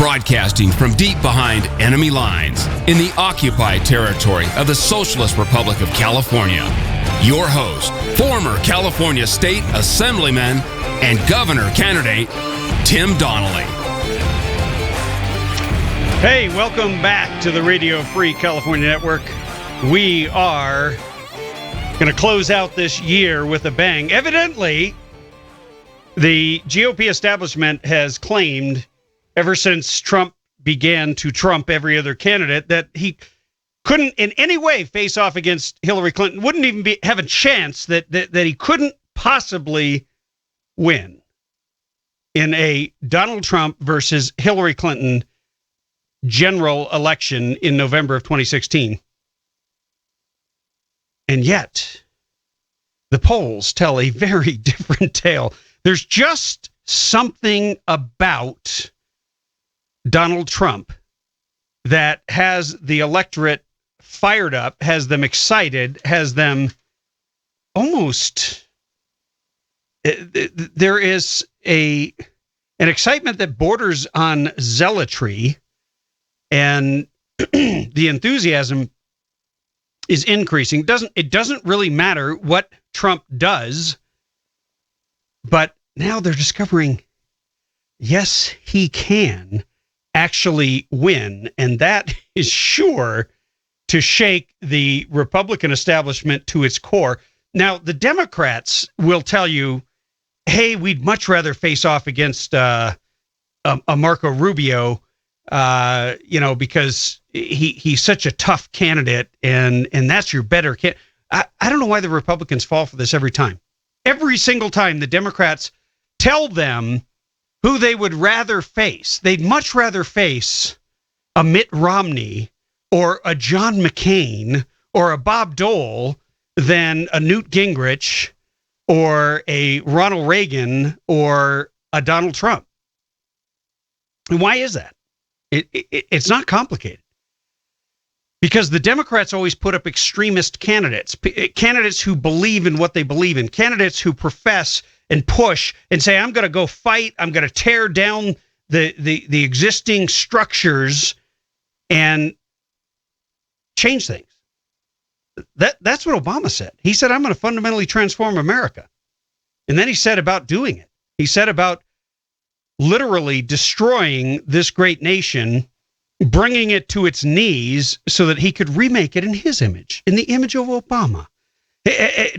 Broadcasting from deep behind enemy lines in the occupied territory of the Socialist Republic of California. Your host, former California State Assemblyman and Governor candidate, Tim Donnelly. Hey, welcome back to the Radio Free California Network. We are going to close out this year with a bang. Evidently, the GOP establishment has claimed ever since Trump began to trump every other candidate that he couldn't in any way face off against Hillary Clinton, wouldn't even have a chance, that he couldn't possibly win in a Donald Trump versus Hillary Clinton general election in November of 2016. And yet, the polls tell a very different tale. There's just something about Donald Trump that has the electorate fired up, has them excited, has them almost... There is an excitement that borders on zealotry, and the enthusiasm is increasing. It doesn't really matter what Trump does, but now they're discovering, yes, he can actually win, and that is sure to shake the Republican establishment to its core. Now, the Democrats will tell you, hey, we'd much rather face off against a Marco Rubio, because he's such a tough candidate, and that's your better candidate. I don't know why the Republicans fall for this every time. Every single time the Democrats tell them who they would rather face. They'd much rather face a Mitt Romney or a John McCain or a Bob Dole than a Newt Gingrich or a Ronald Reagan or a Donald Trump. And why is that? It's not complicated. Because the Democrats always put up extremist candidates, candidates who believe in what they believe in, candidates who profess and push and say, I'm going to go fight, I'm going to tear down the existing structures and change things. That's what Obama said. He said, I'm going to fundamentally transform America. And then he said about doing it. He said about literally destroying this great nation, bringing it to its knees so that he could remake it in his image, in the image of Obama.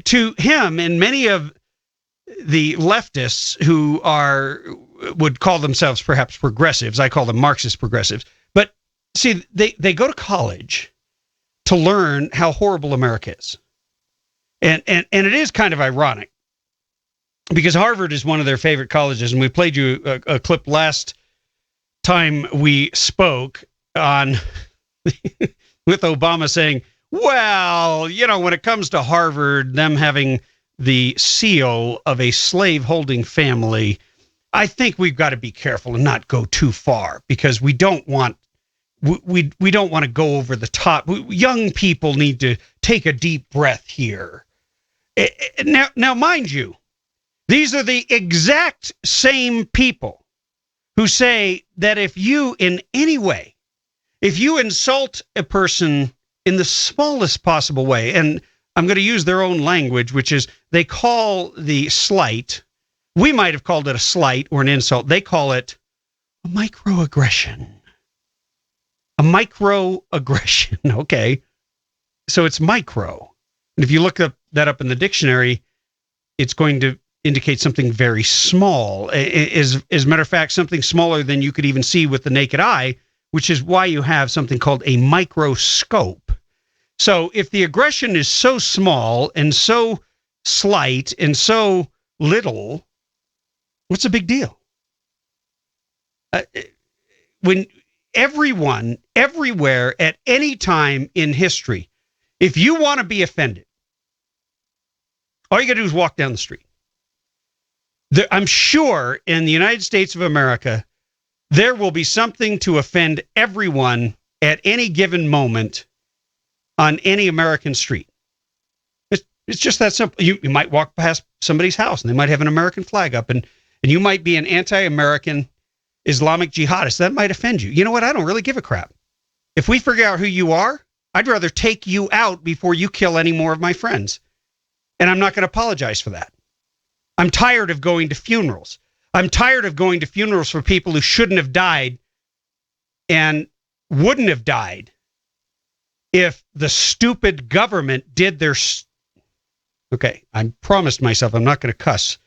To him and many of the leftists who would call themselves perhaps progressives, I call them Marxist progressives, but see, they go to college to learn how horrible America is. And it is kind of ironic because Harvard is one of their favorite colleges, and we played you a clip last time we spoke on with Obama saying, well, when it comes to Harvard, them having the seal of a slave-holding family, I think we've got to be careful and not go too far because we don't want we don't want to go over the top. Young people need to take a deep breath here. Now, mind you, these are the exact same people who say that if you in any way, if you insult a person in the smallest possible way, and I'm going to use their own language, which is they call the slight, we might have called it a slight or an insult. They call it a microaggression. A microaggression, okay. So it's micro. And if you look that up in the dictionary, it's going to indicate something very small. As a matter of fact, something smaller than you could even see with the naked eye, which is why you have something called a microscope. So if the aggression is so small and so slight and so little, what's the big deal? When everyone, everywhere, at any time in history, if you want to be offended, all you got to do is walk down the street. I'm sure in the United States of America, there will be something to offend everyone at any given moment on any American street. It's just that simple. You might walk past somebody's house and they might have an American flag up, and you might be an anti-American Islamic jihadists. That might offend you. You know what? I don't really give a crap. If we figure out who you are, I'd rather take you out before you kill any more of my friends. And I'm not going to apologize for that. I'm tired of going to funerals. I'm tired of going to funerals for people who shouldn't have died and wouldn't have died if the stupid government did their... Okay, I promised myself I'm not going to cuss.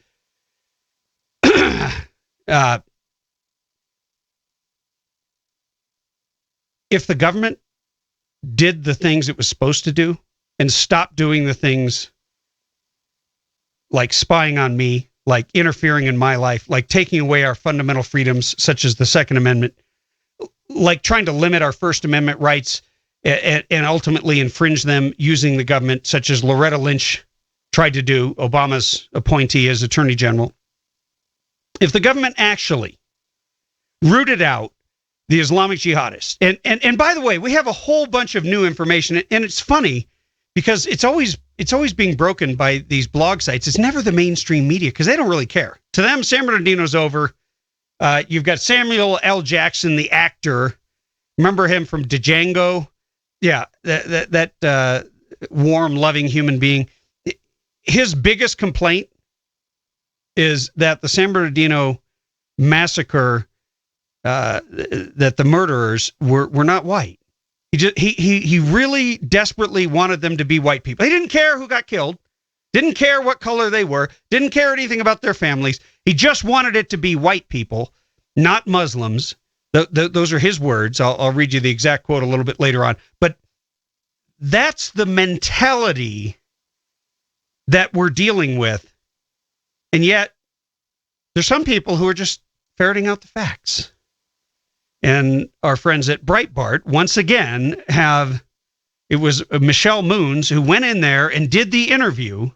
If the government did the things it was supposed to do and stopped doing the things like spying on me, like interfering in my life, like taking away our fundamental freedoms, such as the Second Amendment, like trying to limit our First Amendment rights and ultimately infringe them using the government, such as Loretta Lynch tried to do, Obama's appointee as Attorney General. If the government actually rooted out the Islamic jihadists, and by the way, we have a whole bunch of new information, and it's funny because it's always being broken by these blog sites. It's never the mainstream media because they don't really care. To them, San Bernardino's over. You've got Samuel L. Jackson, the actor. Remember him from Django? Yeah, that warm, loving human being. His biggest complaint is that the San Bernardino massacre, that the murderers were not white. He really desperately wanted them to be white people. He didn't care who got killed, didn't care what color they were, didn't care anything about their families. He just wanted it to be white people, not Muslims. Those are his words. I'll read you the exact quote a little bit later on. But that's the mentality that we're dealing with. And yet, there's some people who are just ferreting out the facts. And our friends at Breitbart, once again, it was Michelle Moons who went in there and did the interview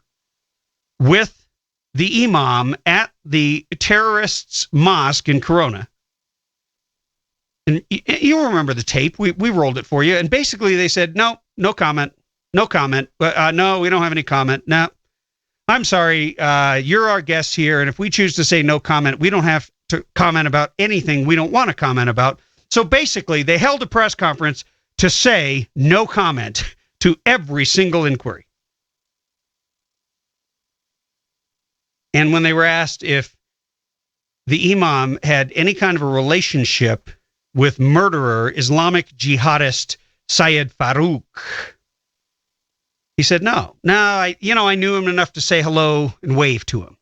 with the imam at the terrorists' mosque in Corona. And you'll remember the tape. We rolled it for you. And basically they said, no comment. No comment. No, we don't have any comment. No, I'm sorry. You're our guest here. And if we choose to say no comment, we don't have to comment about anything we don't want to comment about. So basically, they held a press conference to say no comment to every single inquiry. And when they were asked if the imam had any kind of a relationship with murderer Islamic jihadist Syed Farouk, he said no. I knew him enough to say hello and wave to him.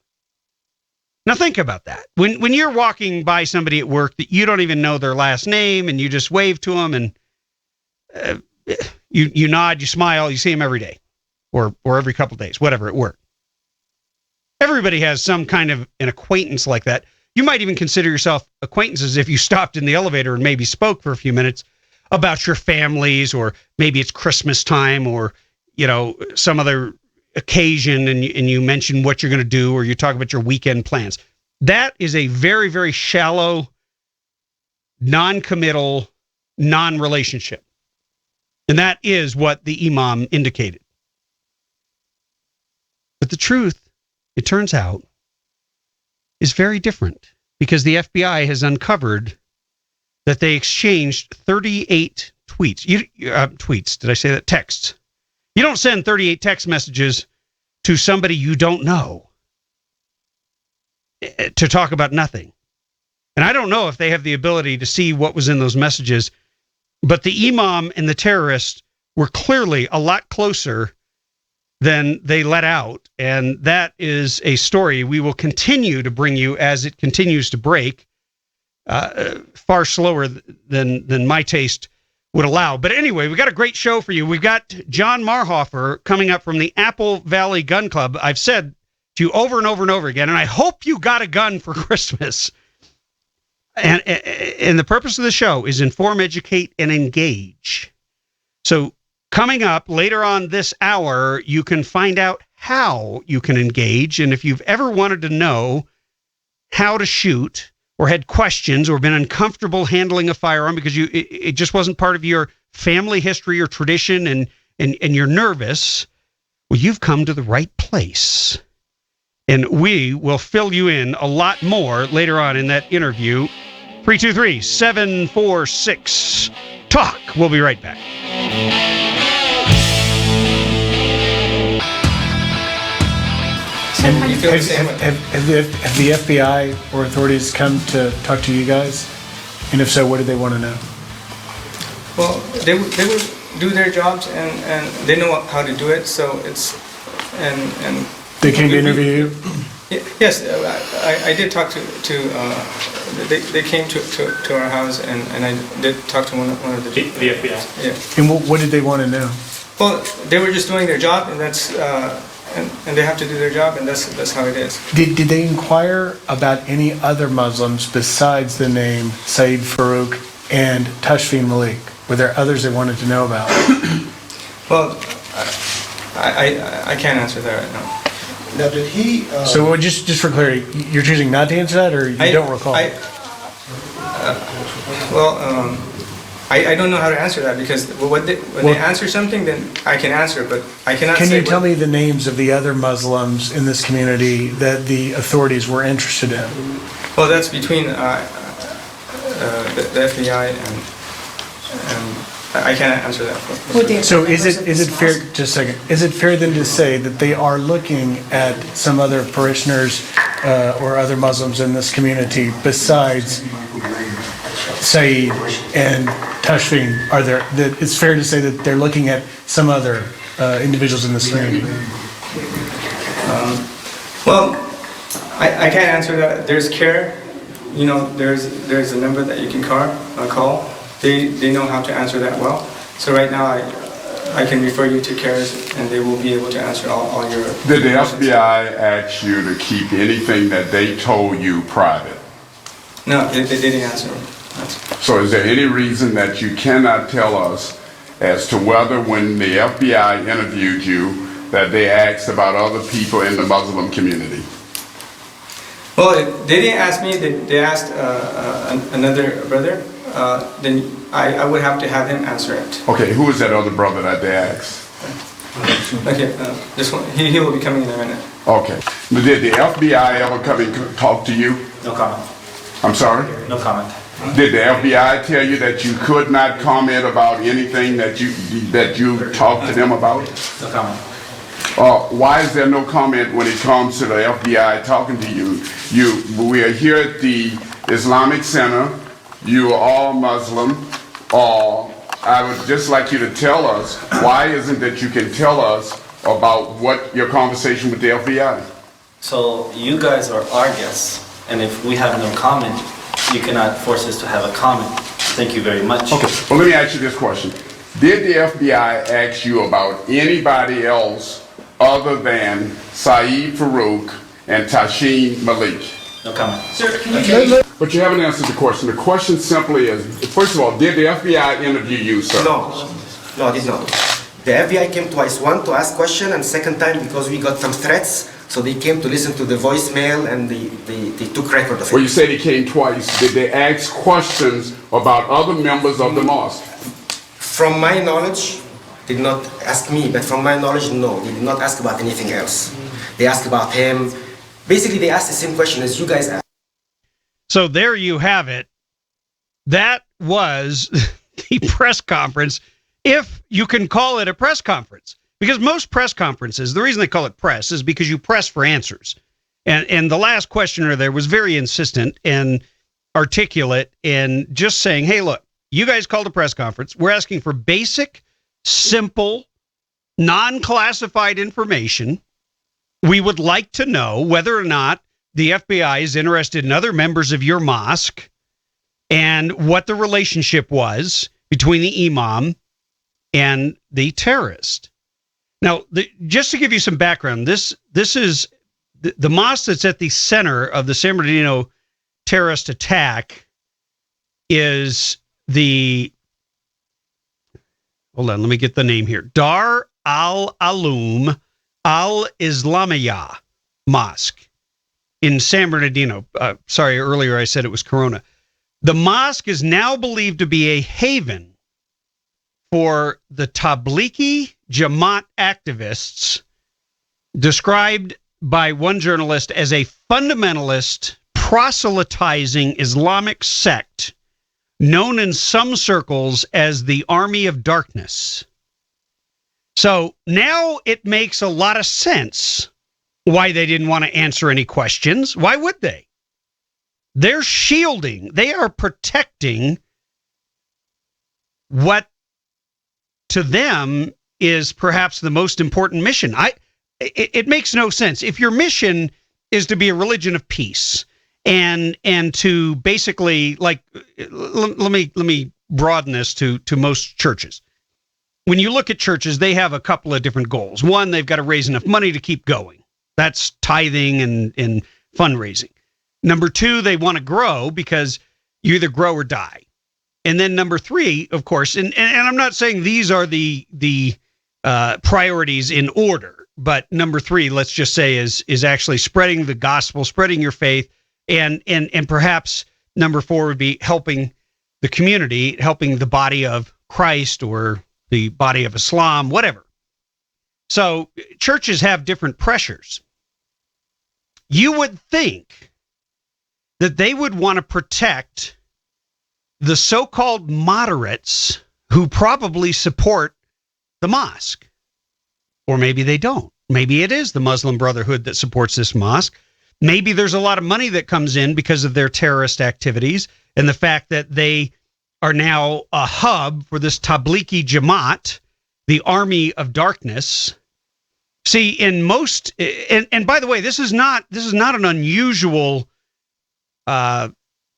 Now think about that. When you're walking by somebody at work that you don't even know their last name and you just wave to them and you nod, you smile, you see them every day or every couple of days, whatever, at work. Everybody has some kind of an acquaintance like that. You might even consider yourself acquaintances if you stopped in the elevator and maybe spoke for a few minutes about your families, or maybe it's Christmas time or, some other occasion and you mention what you're going to do, or you talk about your weekend plans. That is a very, very shallow, non-committal, non-relationship. And that is what the imam indicated. But the truth, it turns out, is very different, because the FBI has uncovered that they exchanged 38 tweets. Tweets, did I say that? Texts. You don't send 38 text messages to somebody you don't know to talk about nothing. And I don't know if they have the ability to see what was in those messages, but the imam and the terrorist were clearly a lot closer than they let out. And that is a story we will continue to bring you as it continues to break, far slower than my taste would allow. But anyway, we got a great show for you. We've got John Marhofer coming up from the Apple Valley Gun Club. I've said to you over and over and over again, and I hope you got a gun for Christmas. And the purpose of the show is inform, educate, and engage. So coming up later on this hour, you can find out how you can engage. And if you've ever wanted to know how to shoot, or had questions, or been uncomfortable handling a firearm because it just wasn't part of your family history or tradition, and you're nervous, well, you've come to the right place. And we will fill you in a lot more later on in that interview for 323-746-TALK. We'll be right back. And have the FBI or authorities come to talk to you guys? And if so, what do they want to know? Well, they would do their jobs, and they know how to do it. So it's and They came to interview you? Yes, I did talk to they came to our house, and I did talk to one of the FBI. Yeah. And what did they want to know? Well, they were just doing their job, and that's and they have to do their job, and that's how it is. Did they inquire about any other Muslims besides the name Saeed Farouk and Tashfeen Malik? Were there others they wanted to know about? Well, I can't answer that right now. Now, did he? So just for clarity, you're choosing not to answer that, or you don't recall? I don't know how to answer that, because when they answer something, then I can answer, but I cannot say. Can you tell me the names of the other Muslims in this community that the authorities were interested in? Well, that's between the FBI and I can't answer that. So is it fair? Just a second. Is it fair then to say that they are looking at some other parishioners or other Muslims in this community besides Saeed and Tashfeen? It's fair to say that they're looking at some other individuals in this community. Well, I can't answer that. There's CARE. You know, there's a number that you can call. They know how to answer that well. So right now I can refer you to CARES, and they will be able to answer all your questions. Did the FBI ask you to keep anything that they told you private? No, they didn't answer. So is there any reason that you cannot tell us as to whether when the FBI interviewed you that they asked about other people in the Muslim community? Well, they didn't ask me. They asked another brother. Then I would have to have him answer it. Okay, who is that other brother that they asked? Okay, this one, he will be coming in a minute. Okay. Did the FBI ever come and talk to you? No comment. I'm sorry? No comment. Did the FBI tell you that you could not comment about anything that you talked to them about? No comment. Why is there no comment when it comes to the FBI talking to you? We are here at the Islamic Center. You are all Muslim. I would just like you to tell us, why isn't that you can tell us about what your conversation with the FBI? So you guys are our guests, and if we have no comment, you cannot force us to have a comment. Thank you very much. Okay, well let me ask you this question. Did the FBI ask you about anybody else other than Saeed Farouk and Tashfeen Malik? No comment. Sir, can you But you haven't answered the question. The question simply is, first of all, did the FBI interview you, sir? No, I did not. The FBI came twice. One to ask question, and second time because we got some threats. So they came to listen to the voicemail, and they took record of it. Well, you said he came twice. Did they ask questions about other members of the mosque? From my knowledge, did not ask me, but from my knowledge, no. They did not ask about anything else. They asked about him. Basically, they asked the same question as you guys asked. So there you have it. That was the press conference, if you can call it a press conference. Because most press conferences, the reason they call it press is because you press for answers. And the last questioner there was very insistent and articulate in just saying, hey, look, you guys called a press conference. We're asking for basic, simple, non-classified information. We would like to know whether or not the FBI is interested in other members of your mosque and what the relationship was between the imam and the terrorist. Now, just to give you some background, this is the mosque that's at the center of the San Bernardino terrorist attack is the, hold on, let me get the name here, Dar al-Alum al-Islamiyah Mosque in San Bernardino. Sorry, earlier I said it was Corona. The mosque is now believed to be a haven for the Tablighi Jamaat activists, described by one journalist as a fundamentalist proselytizing Islamic sect known in some circles as the Army of Darkness. So now it makes a lot of sense why they didn't want to answer any questions. Why would they? They're shielding, they are protecting what to them is perhaps the most important mission. It makes no sense. If your mission is to be a religion of peace and to basically, like, let me broaden this to most churches. When you look at churches, they have a couple of different goals. One, they've got to raise enough money to keep going. That's tithing and fundraising. Number two, they want to grow because you either grow or die. And then number three, of course, and I'm not saying these are the priorities in order, but number three, let's just say, is actually spreading the gospel, spreading your faith, and perhaps number four would be helping the community, helping the body of Christ or the body of Islam, whatever. So churches have different pressures. You would think that they would want to protect the so-called moderates who probably support the mosque. Or maybe they don't. Maybe it is the Muslim Brotherhood that supports this mosque. Maybe there's a lot of money that comes in because of their terrorist activities and the fact that they are now a hub for this Tablighi Jamaat, the Army of Darkness. See, in most, and by the way, this is not an unusual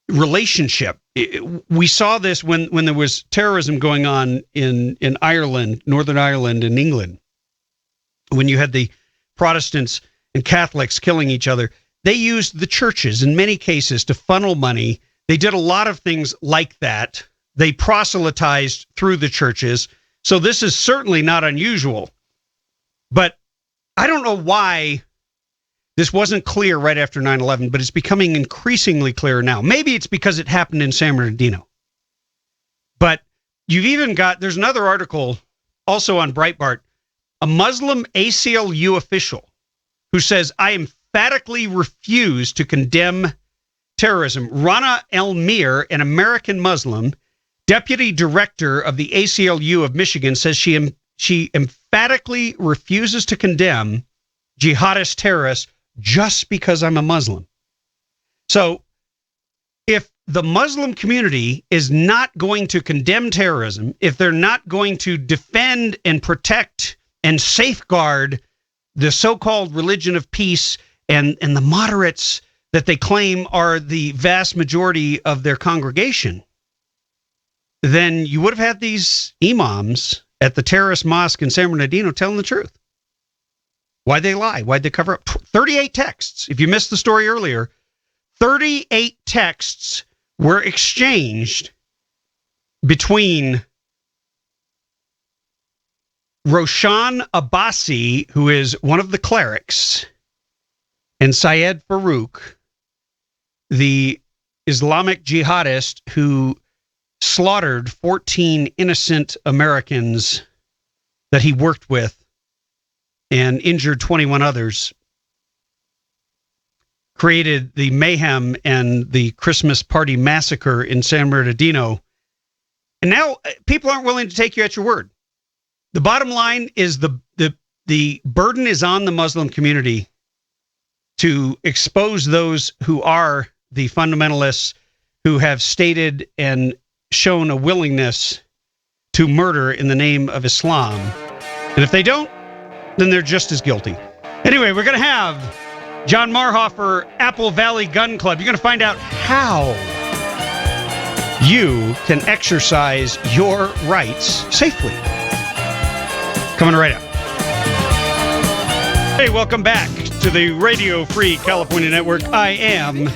relationship. We saw this when there was terrorism going on in Ireland, Northern Ireland, and England. When you had the Protestants and Catholics killing each other, they used the churches in many cases to funnel money. They did a lot of things like that. They proselytized through the churches. So this is certainly not unusual. But I don't know why this wasn't clear right after 9/11, but it's becoming increasingly clear now. Maybe it's because it happened in San Bernardino. But you've even got, there's another article also on Breitbart, a Muslim ACLU official who says, I emphatically refuse to condemn terrorism. Rana El-Mir, an American Muslim, deputy director of the ACLU of Michigan, says she emphatically refuses to condemn jihadist terrorists just because I'm a Muslim. So if the Muslim community is not going to condemn terrorism, if they're not going to defend and protect and safeguard the so-called religion of peace and the moderates that they claim are the vast majority of their congregation, then you would have had these imams at the terrorist mosque in San Bernardino telling the truth. Why'd they lie? Why'd they cover up? 38 texts. If you missed the story earlier, 38 texts were exchanged between Roshan Abbasi, who is one of the clerics, and Syed Farouk, the Islamic jihadist who slaughtered 14 innocent Americans that he worked with and injured 21 others, created the mayhem and the Christmas party massacre in San Bernardino. And now people aren't willing to take you at your word. The bottom line is the burden is on the Muslim community to expose those who are the fundamentalists who have stated and shown a willingness to murder in the name of Islam. And if they don't, then they're just as guilty. Anyway, we're going to have John Marhofer, Apple Valley Gun Club. You're going to find out how you can exercise your rights safely. Coming right up. Hey, welcome back to the Radio Free California Network. I am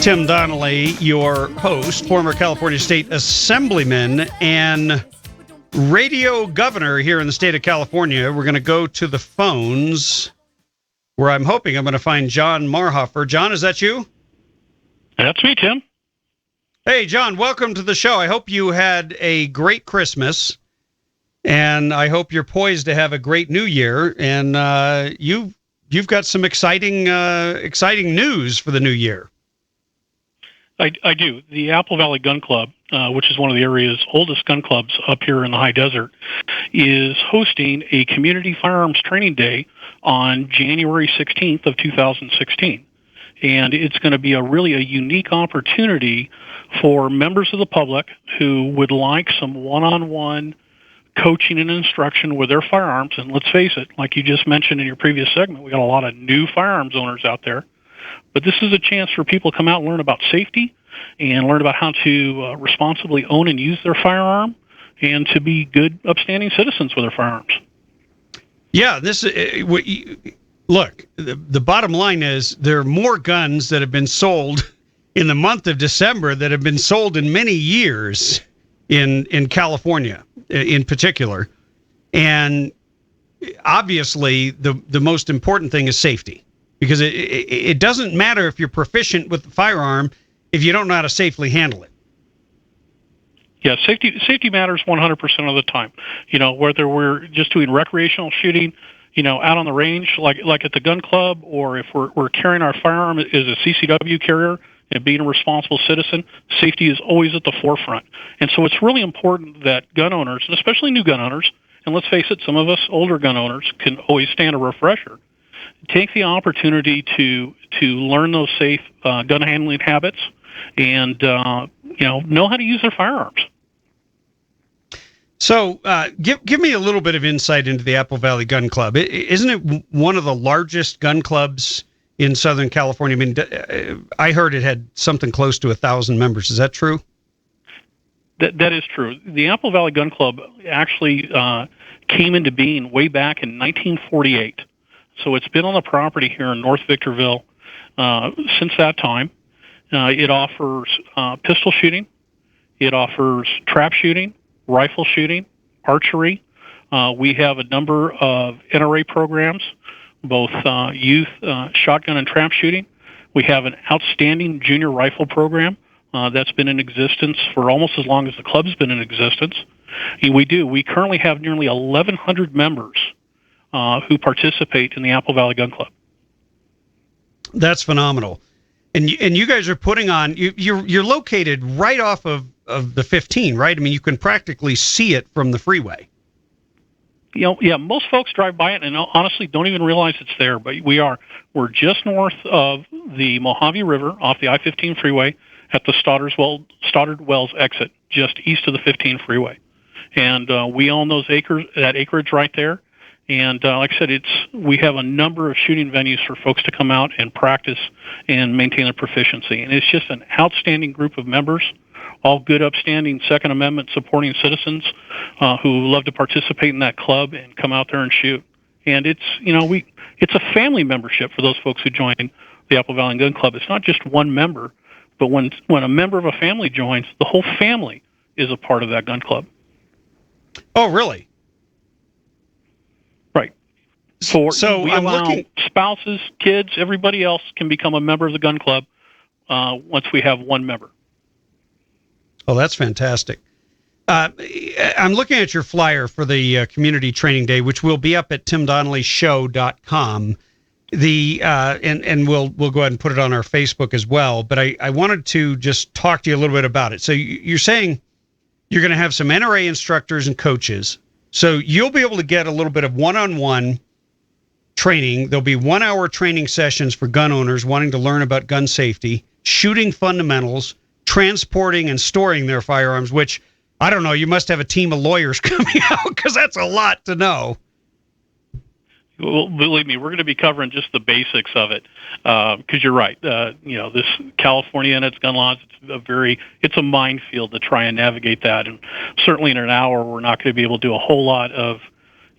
Tim Donnelly, your host, former California State Assemblyman and radio governor here in the state of California. We're going to go to the phones where I'm hoping I'm going to find John Marhofer. John, is that you? That's me, Tim. Hey, John, welcome to the show. I hope you had a great Christmas, and I hope you're poised to have a great New Year. And you've got some exciting news for the new year. I do. The Apple Valley Gun Club, which is one of the area's oldest gun clubs up here in the high desert, is hosting a community firearms training day on January 16th of 2016. And it's going to be really a unique opportunity for members of the public who would like some one-on-one coaching and instruction with their firearms. And let's face it, like you just mentioned in your previous segment, we got a lot of new firearms owners out there. But this is a chance for people to come out and learn about safety and learn about how to responsibly own and use their firearm and to be good, upstanding citizens with their firearms. Yeah, look, the bottom line is there are more guns that have been sold in the month of December that have been sold in many years in California in particular. And obviously, the most important thing is safety. Because it doesn't matter if you're proficient with the firearm if you don't know how to safely handle it. Yeah, safety matters 100% of the time. Whether we're just doing recreational shooting, out on the range, like at the gun club, or if we're carrying our firearm as a CCW carrier and being a responsible citizen, safety is always at the forefront. And so it's really important that gun owners, and especially new gun owners, and let's face it, some of us older gun owners can always stand a refresher, take the opportunity to learn those safe gun handling habits and know how to use their firearms. So give me a little bit of insight into the Apple Valley Gun Club. Isn't it one of the largest gun clubs in Southern California? I mean, I heard it had something close to 1,000 members. Is that true? That is true. The Apple Valley Gun Club actually came into being way back in 1948. So it's been on the property here in North Victorville since that time. It offers pistol shooting. It offers trap shooting, rifle shooting, archery. We have a number of NRA programs, both youth shotgun and trap shooting. We have an outstanding junior rifle program that's been in existence for almost as long as the club's been in existence. And we currently have nearly 1,100 members who participate in the Apple Valley Gun Club. That's phenomenal. And you guys are putting on, you're located right off of the 15, right? I mean, you can practically see it from the freeway. Yeah, most folks drive by it and honestly don't even realize it's there, but we're just north of the Mojave River off the I-15 freeway at the Stoddard Wells exit, just east of the 15 freeway. And we own that acreage right there. And like I said, we have a number of shooting venues for folks to come out and practice and maintain their proficiency. And it's just an outstanding group of members, all good, upstanding Second Amendment supporting citizens who love to participate in that club and come out there and shoot. And it's a family membership for those folks who join the Apple Valley Gun Club. It's not just one member, but when a member of a family joins, the whole family is a part of that gun club. Oh, really? Right. So we allow spouses, kids, everybody else can become a member of the gun club once we have one member. Oh, that's fantastic. I'm looking at your flyer for the community training day, which will be up at timdonnellyshow.com. And we'll go ahead and put it on our Facebook as well. But I wanted to just talk to you a little bit about it. So you're saying you're going to have some NRA instructors and coaches. So you'll be able to get a little bit of one-on-one training. There'll be 1-hour training sessions for gun owners wanting to learn about gun safety, shooting fundamentals, transporting and storing their firearms, which, I don't know, you must have a team of lawyers coming out because that's a lot to know. Well, believe me, we're going to be covering just the basics of it because you're right. This California and its gun laws, it's a minefield to try and navigate that. And certainly in an hour, we're not going to be able to do a whole lot of,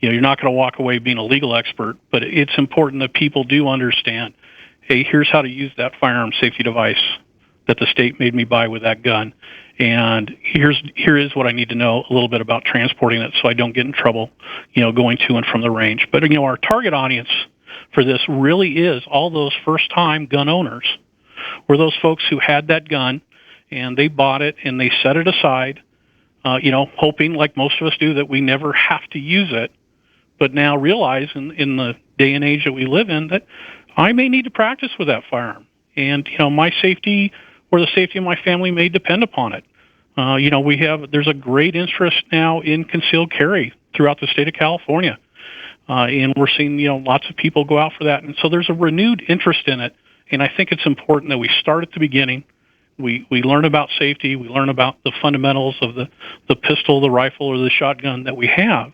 you're not going to walk away being a legal expert, but it's important that people do understand, hey, here's how to use that firearm safety device that the state made me buy with that gun. And here is what I need to know a little bit about transporting it so I don't get in trouble, going to and from the range. But, our target audience for this really is all those first-time gun owners, or those folks who had that gun and they bought it and they set it aside, hoping, like most of us do, that we never have to use it, but now realize in the day and age that we live in that I may need to practice with that firearm. And, my safety or the safety of my family may depend upon it. There's a great interest now in concealed carry throughout the state of California. And we're seeing, lots of people go out for that. And so there's a renewed interest in it. And I think it's important that we start at the beginning. We learn about safety. We learn about the fundamentals of the pistol, the rifle, or the shotgun that we have,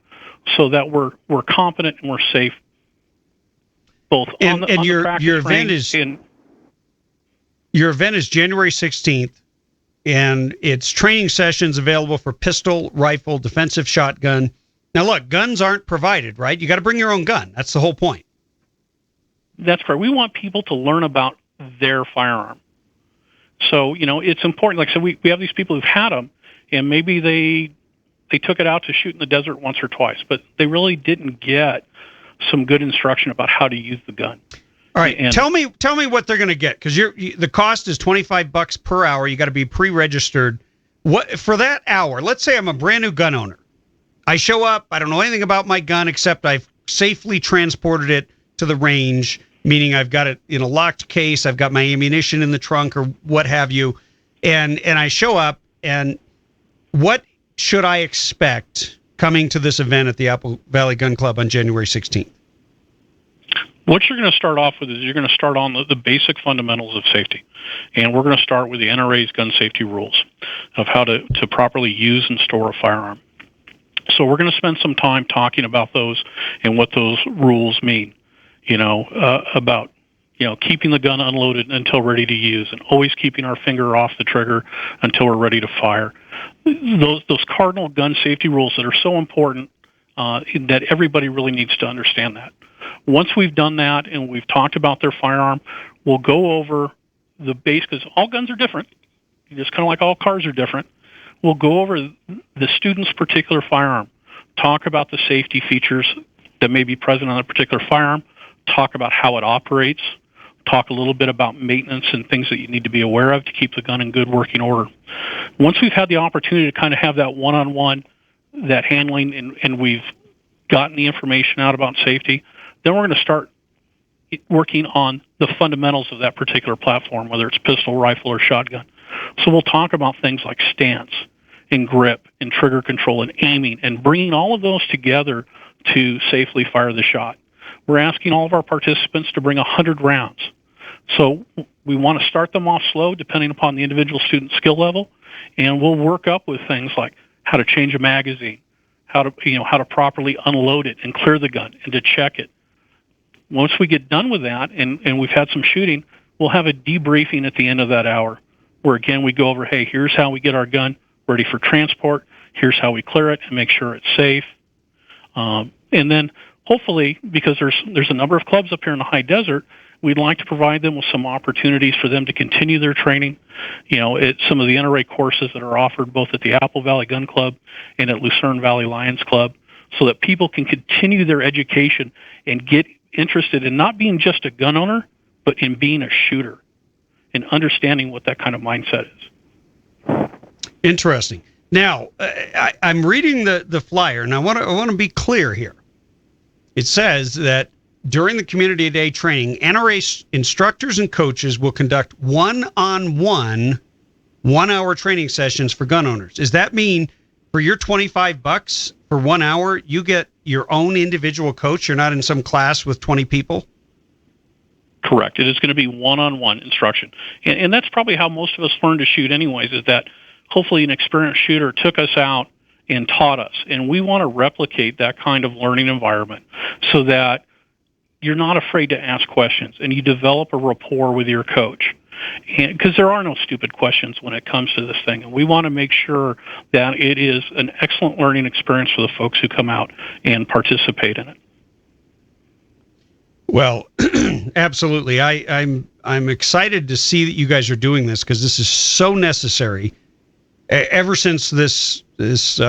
so that we're competent and we're safe. Both on the your practice event range and your event is January 16th, and it's training sessions available for pistol, rifle, defensive shotgun. Now, look, guns aren't provided, right? You got to bring your own gun. That's the whole point. That's correct. We want people to learn about their firearm. So, it's important. Like I said, we have these people who've had them, and maybe they took it out to shoot in the desert once or twice, but they really didn't get some good instruction about how to use the gun. All right, and tell me what they're going to get, because the cost is $25 per hour. You got to be pre-registered. What for that hour? Let's say I'm a brand new gun owner. I show up. I don't know anything about my gun except I've safely transported it to the range, meaning I've got it in a locked case. I've got my ammunition in the trunk or what have you, and I show up. And what should I expect coming to this event at the Apple Valley Gun Club on January 16th? What you're going to start off with is you're going to start on the basic fundamentals of safety. And we're going to start with the NRA's gun safety rules of how to properly use and store a firearm. So we're going to spend some time talking about those and what those rules mean, about, keeping the gun unloaded until ready to use, and always keeping our finger off the trigger until we're ready to fire. Those cardinal gun safety rules that are so important that everybody really needs to understand that. Once we've done that and we've talked about their firearm, we'll go over the base, because all guns are different, just kind of like all cars are different. We'll go over the student's particular firearm, talk about the safety features that may be present on a particular firearm, talk about how it operates, talk a little bit about maintenance and things that you need to be aware of to keep the gun in good working order. Once we've had the opportunity to kind of have that one-on-one, that handling, and we've gotten the information out about safety, then we're going to start working on the fundamentals of that particular platform, whether it's pistol, rifle, or shotgun. So we'll talk about things like stance and grip and trigger control and aiming, and bringing all of those together to safely fire the shot. We're asking all of our participants to bring 100 rounds. So we want to start them off slow, depending upon the individual student's skill level, and we'll work up with things like how to change a magazine, how to properly unload it and clear the gun, and to check it. Once we get done with that, and we've had some shooting, we'll have a debriefing at the end of that hour, where again we go over, hey, here's how we get our gun ready for transport, here's how we clear it and make sure it's safe. And then hopefully, because there's a number of clubs up here in the high desert, we'd like to provide them with some opportunities for them to continue their training, at some of the NRA courses that are offered both at the Apple Valley Gun Club and at Lucerne Valley Lions Club, so that people can continue their education and get interested in not being just a gun owner, but in being a shooter and understanding what that kind of mindset is. Interesting. Now, I'm reading the flyer, and I want to be clear here. It says that during the Community Day training, NRA instructors and coaches will conduct one-on-one, 1-hour training sessions for gun owners. Does that mean for your $25 for 1 hour, you get your own individual coach? You're not in some class with 20 people? Correct. It is going to be one-on-one instruction. And that's probably how most of us learn to shoot anyways, is that hopefully an experienced shooter took us out and taught us. And we want to replicate that kind of learning environment so that you're not afraid to ask questions and you develop a rapport with your coach. Because there are no stupid questions when it comes to this thing. And we want to make sure that it is an excellent learning experience for the folks who come out and participate in it. Well, absolutely. I'm excited to see that you guys are doing this, because this is so necessary. Ever since this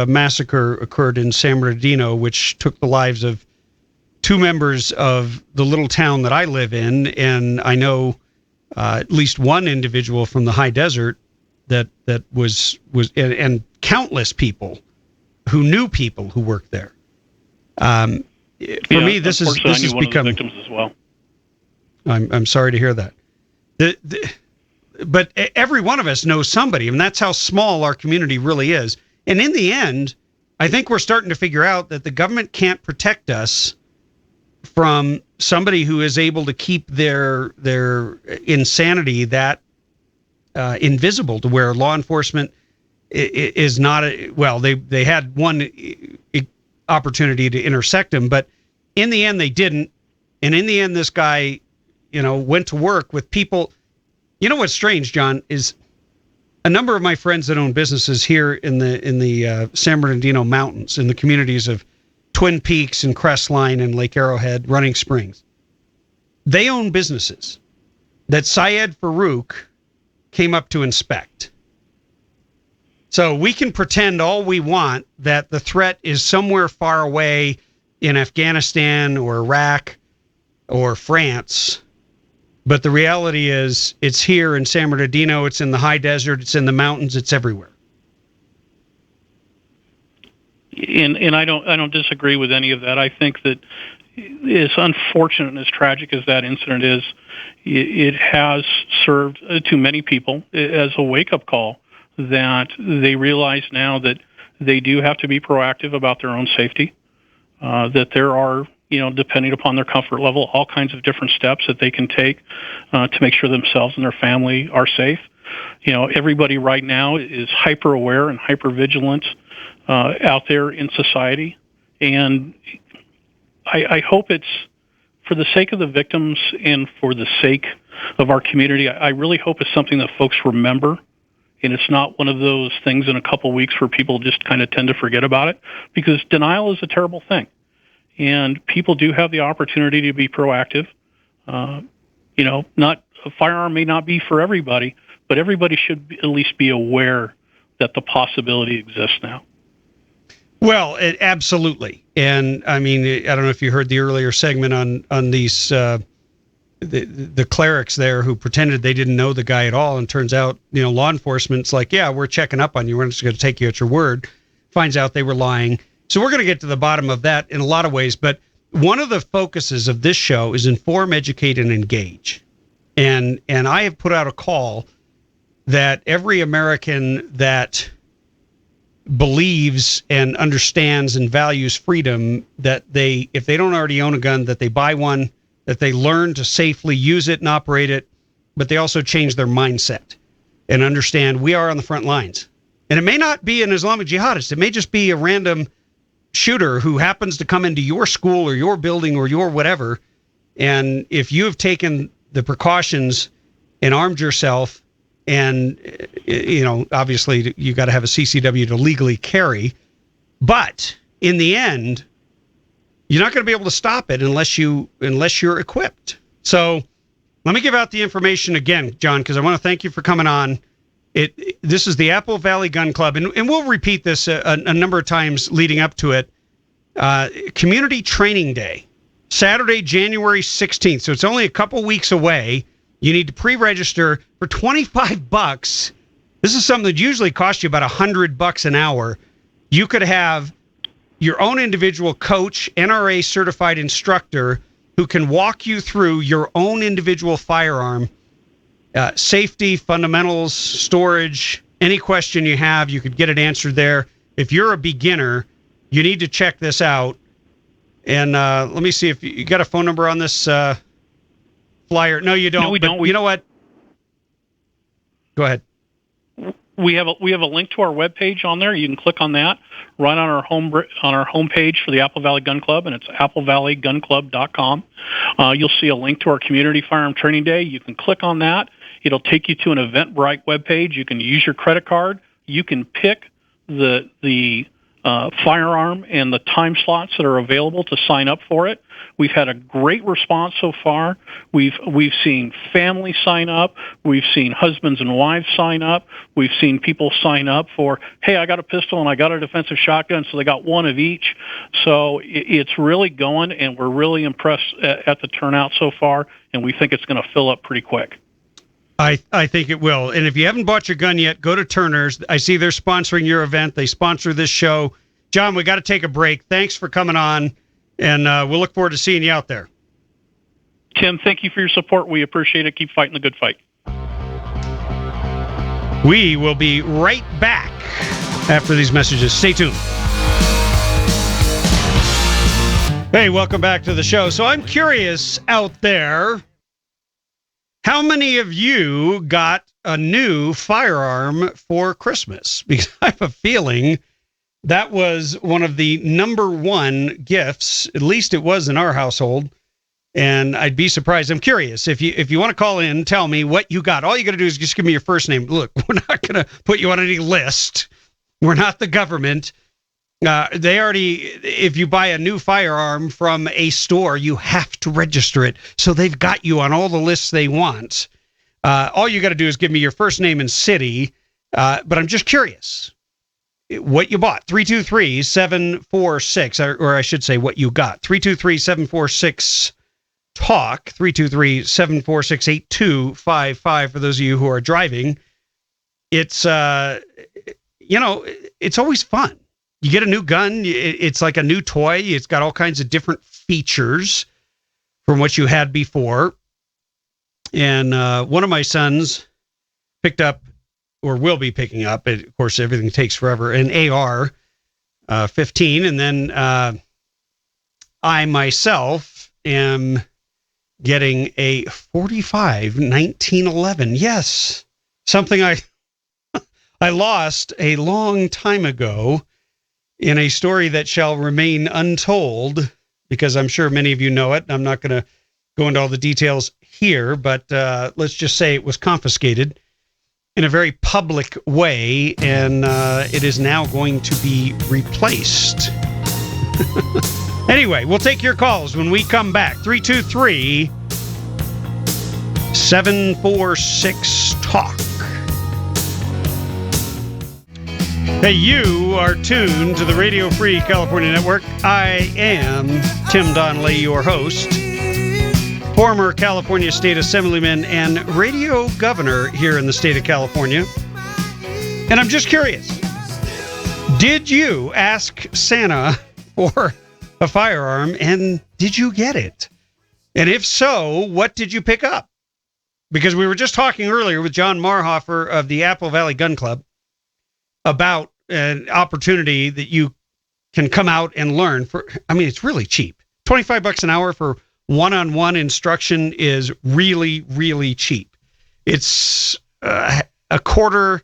massacre occurred in San Bernardino, which took the lives of 2 members of the little town that I live in, and I know at least one individual from the high desert that was and countless people who knew people who worked there. For me, this has become. Victims as well. I'm sorry to hear that. but every one of us knows somebody, and that's how small our community really is. And in the end, I think we're starting to figure out that the government can't protect us from somebody who is able to keep their insanity that invisible, to where law enforcement is not they had one opportunity to intersect him, but in the end they didn't. And in the end, this guy, went to work with people. You know what's strange, John, is a number of my friends that own businesses here in the San Bernardino Mountains, in the communities of Twin Peaks and Crestline and Lake Arrowhead, Running Springs. They own businesses that Syed Farouk came up to inspect. So we can pretend all we want that the threat is somewhere far away in Afghanistan or Iraq or France, but the reality is it's here in San Bernardino, it's in the high desert, it's in the mountains, it's everywhere. And I don't disagree with any of that. I think that as unfortunate and as tragic as that incident is, it has served to many people as a wake-up call that they realize now that they do have to be proactive about their own safety, that there are, depending upon their comfort level, all kinds of different steps that they can take to make sure themselves and their family are safe. Everybody right now is hyper-aware and hyper-vigilant out there in society, and I hope it's for the sake of the victims and for the sake of our community. I really hope it's something that folks remember, and it's not one of those things in a couple of weeks where people just kind of tend to forget about it, because denial is a terrible thing, and people do have the opportunity to be proactive. Not a firearm may not be for everybody, but everybody should at least be aware that the possibility exists now. Well, absolutely. And I mean, I don't know if you heard the earlier segment on these the clerics there who pretended they didn't know the guy at all, and turns out, law enforcement's like, yeah, we're checking up on you, we're just going to take you at your word. Finds out they were lying. So we're going to get to the bottom of that in a lot of ways, but one of the focuses of this show is inform, educate, and engage. And I have put out a call that every American that believes and understands and values freedom, that if they don't already own a gun, that they buy one, that they learn to safely use it and operate it, but they also change their mindset and understand we are on the front lines. And it may not be an Islamic jihadist. It may just be a random shooter who happens to come into your school or your building or your whatever. And if you have taken the precautions and armed yourself, and, obviously you got to have a CCW to legally carry, but in the end, you're not going to be able to stop it unless you're equipped. So let me give out the information again, John, because I want to thank you for coming on. This is the Apple Valley Gun Club, and we'll repeat this a number of times leading up to it. Community Training Day, Saturday, January 16th. So it's only a couple weeks away. You need to pre-register for $25. This is something that usually costs you about $100 an hour. You could have your own individual coach, NRA certified instructor, who can walk you through your own individual firearm, safety, fundamentals, storage, any question you have, you could get it answered there. If you're a beginner, you need to check this out. And let me see if you got a phone number on this flyer. No, you don't. No, we don't. You know what? Go ahead. We have a link to our webpage on there. You can click on that right on our homepage for the Apple Valley Gun Club, and it's applevalleygunclub.com. You'll see a link to our Community Firearm Training Day. You can click on that. It'll take you to an Eventbrite webpage. You can use your credit card. You can pick the firearm and the time slots that are available to sign up for it. We've had a great response so far. We've seen families sign up. We've seen husbands and wives sign up. We've seen people sign up for, hey, I got a pistol and I got a defensive shotgun, so they got one of each. So it's really going, and we're really impressed at the turnout so far, and we think it's going to fill up pretty quick. I think it will. And if you haven't bought your gun yet, go to Turner's. I see they're sponsoring your event. They sponsor this show. John, we got to take a break. Thanks for coming on, and we'll look forward to seeing you out there. Tim, thank you for your support. We appreciate it. Keep fighting the good fight. We will be right back after these messages. Stay tuned. Hey, welcome back to the show. So I'm curious out there, how many of you got a new firearm for Christmas? Because I have a feeling that was one of the number one gifts, at least it was in our household, and I'd be surprised. I'm curious. If you want to call in, tell me what you got. All you got to do is just give me your first name. Look, we're not going to put you on any list. We're not the government. If you buy a new firearm from a store, you have to register it. So they've got you on all the lists they want. All you got to do is give me your first name and city. But I'm just curious what you bought. 323-746, or I should say what you got. 323-746-TALK, 323-746-8255 for those of you who are driving. It's, it's always fun. You get a new gun. It's like a new toy. It's got all kinds of different features from what you had before. And one of my sons picked up, or will be picking up, of course, everything takes forever, an AR-15. And then I myself am getting a 45 1911. Yes, something I lost a long time ago in a story that shall remain untold, because I'm sure many of you know it. I'm not going to go into all the details here, but let's just say it was confiscated in a very public way, and it is now going to be replaced. Anyway, we'll take your calls when we come back. 323-746-TALK. Hey, you are tuned to the Radio Free California Network. I am Tim Donnelly, your host, former California State Assemblyman and radio governor here in the state of California. And I'm just curious, did you ask Santa for a firearm, and did you get it? And if so, what did you pick up? Because we were just talking earlier with John Marhofer of the Apple Valley Gun Club about an opportunity that you can come out and learn for. I mean, it's really cheap. $25 an hour for one-on-one instruction is really, really cheap. It's a quarter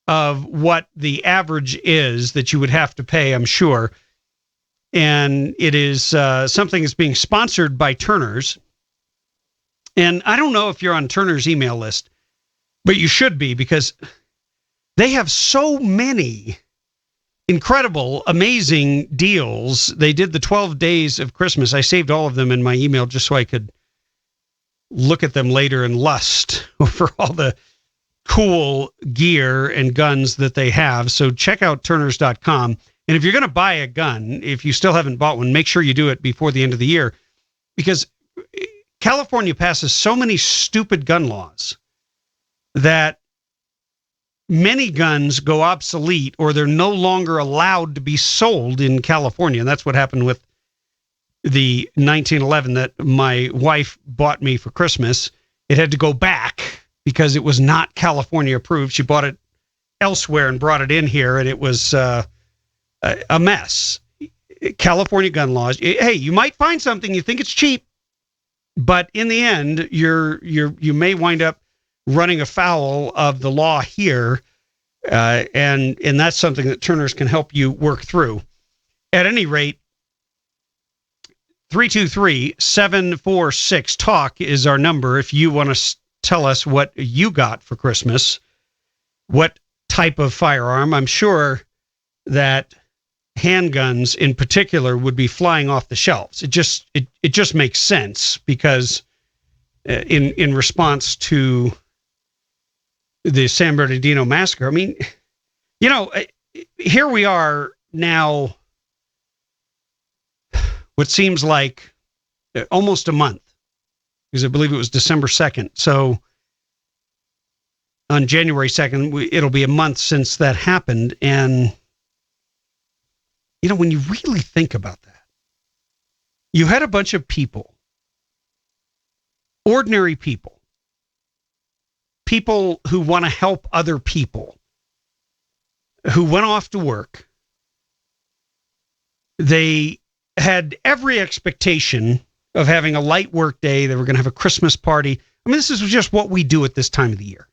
of what the average is that you would have to pay, I'm sure. And it is something that's being sponsored by Turner's. And I don't know if you're on Turner's email list, but you should be, because they have so many incredible, amazing deals. They did the 12 days of Christmas. I saved all of them in my email just so I could look at them later and lust over all the cool gear and guns that they have. So check out Turners.com. And if you're going to buy a gun, if you still haven't bought one, make sure you do it before the end of the year, because California passes so many stupid gun laws that many guns go obsolete, or they're no longer allowed to be sold in California. And that's what happened with the 1911 that my wife bought me for Christmas. It had to go back because it was not California approved. She bought it elsewhere and brought it in here, and it was a mess. California gun laws. Hey, you might find something, you think it's cheap, but in the end, you may wind up running afoul of the law here, and that's something that Turner's can help you work through. At any rate, 323-746-TALK is our number if you want to tell us what you got for Christmas, what type of firearm. I'm sure that handguns in particular would be flying off the shelves. It just makes sense, because in response to the San Bernardino massacre. I mean, here we are now, what seems like almost a month, because I believe it was December 2nd. So on January 2nd, it'll be a month since that happened. And, when you really think about that, you had a bunch of people, ordinary people people who want to help other people, who went off to work. They had every expectation of having a light work day. They were going to have a Christmas party. I mean, this is just what we do at this time of the year.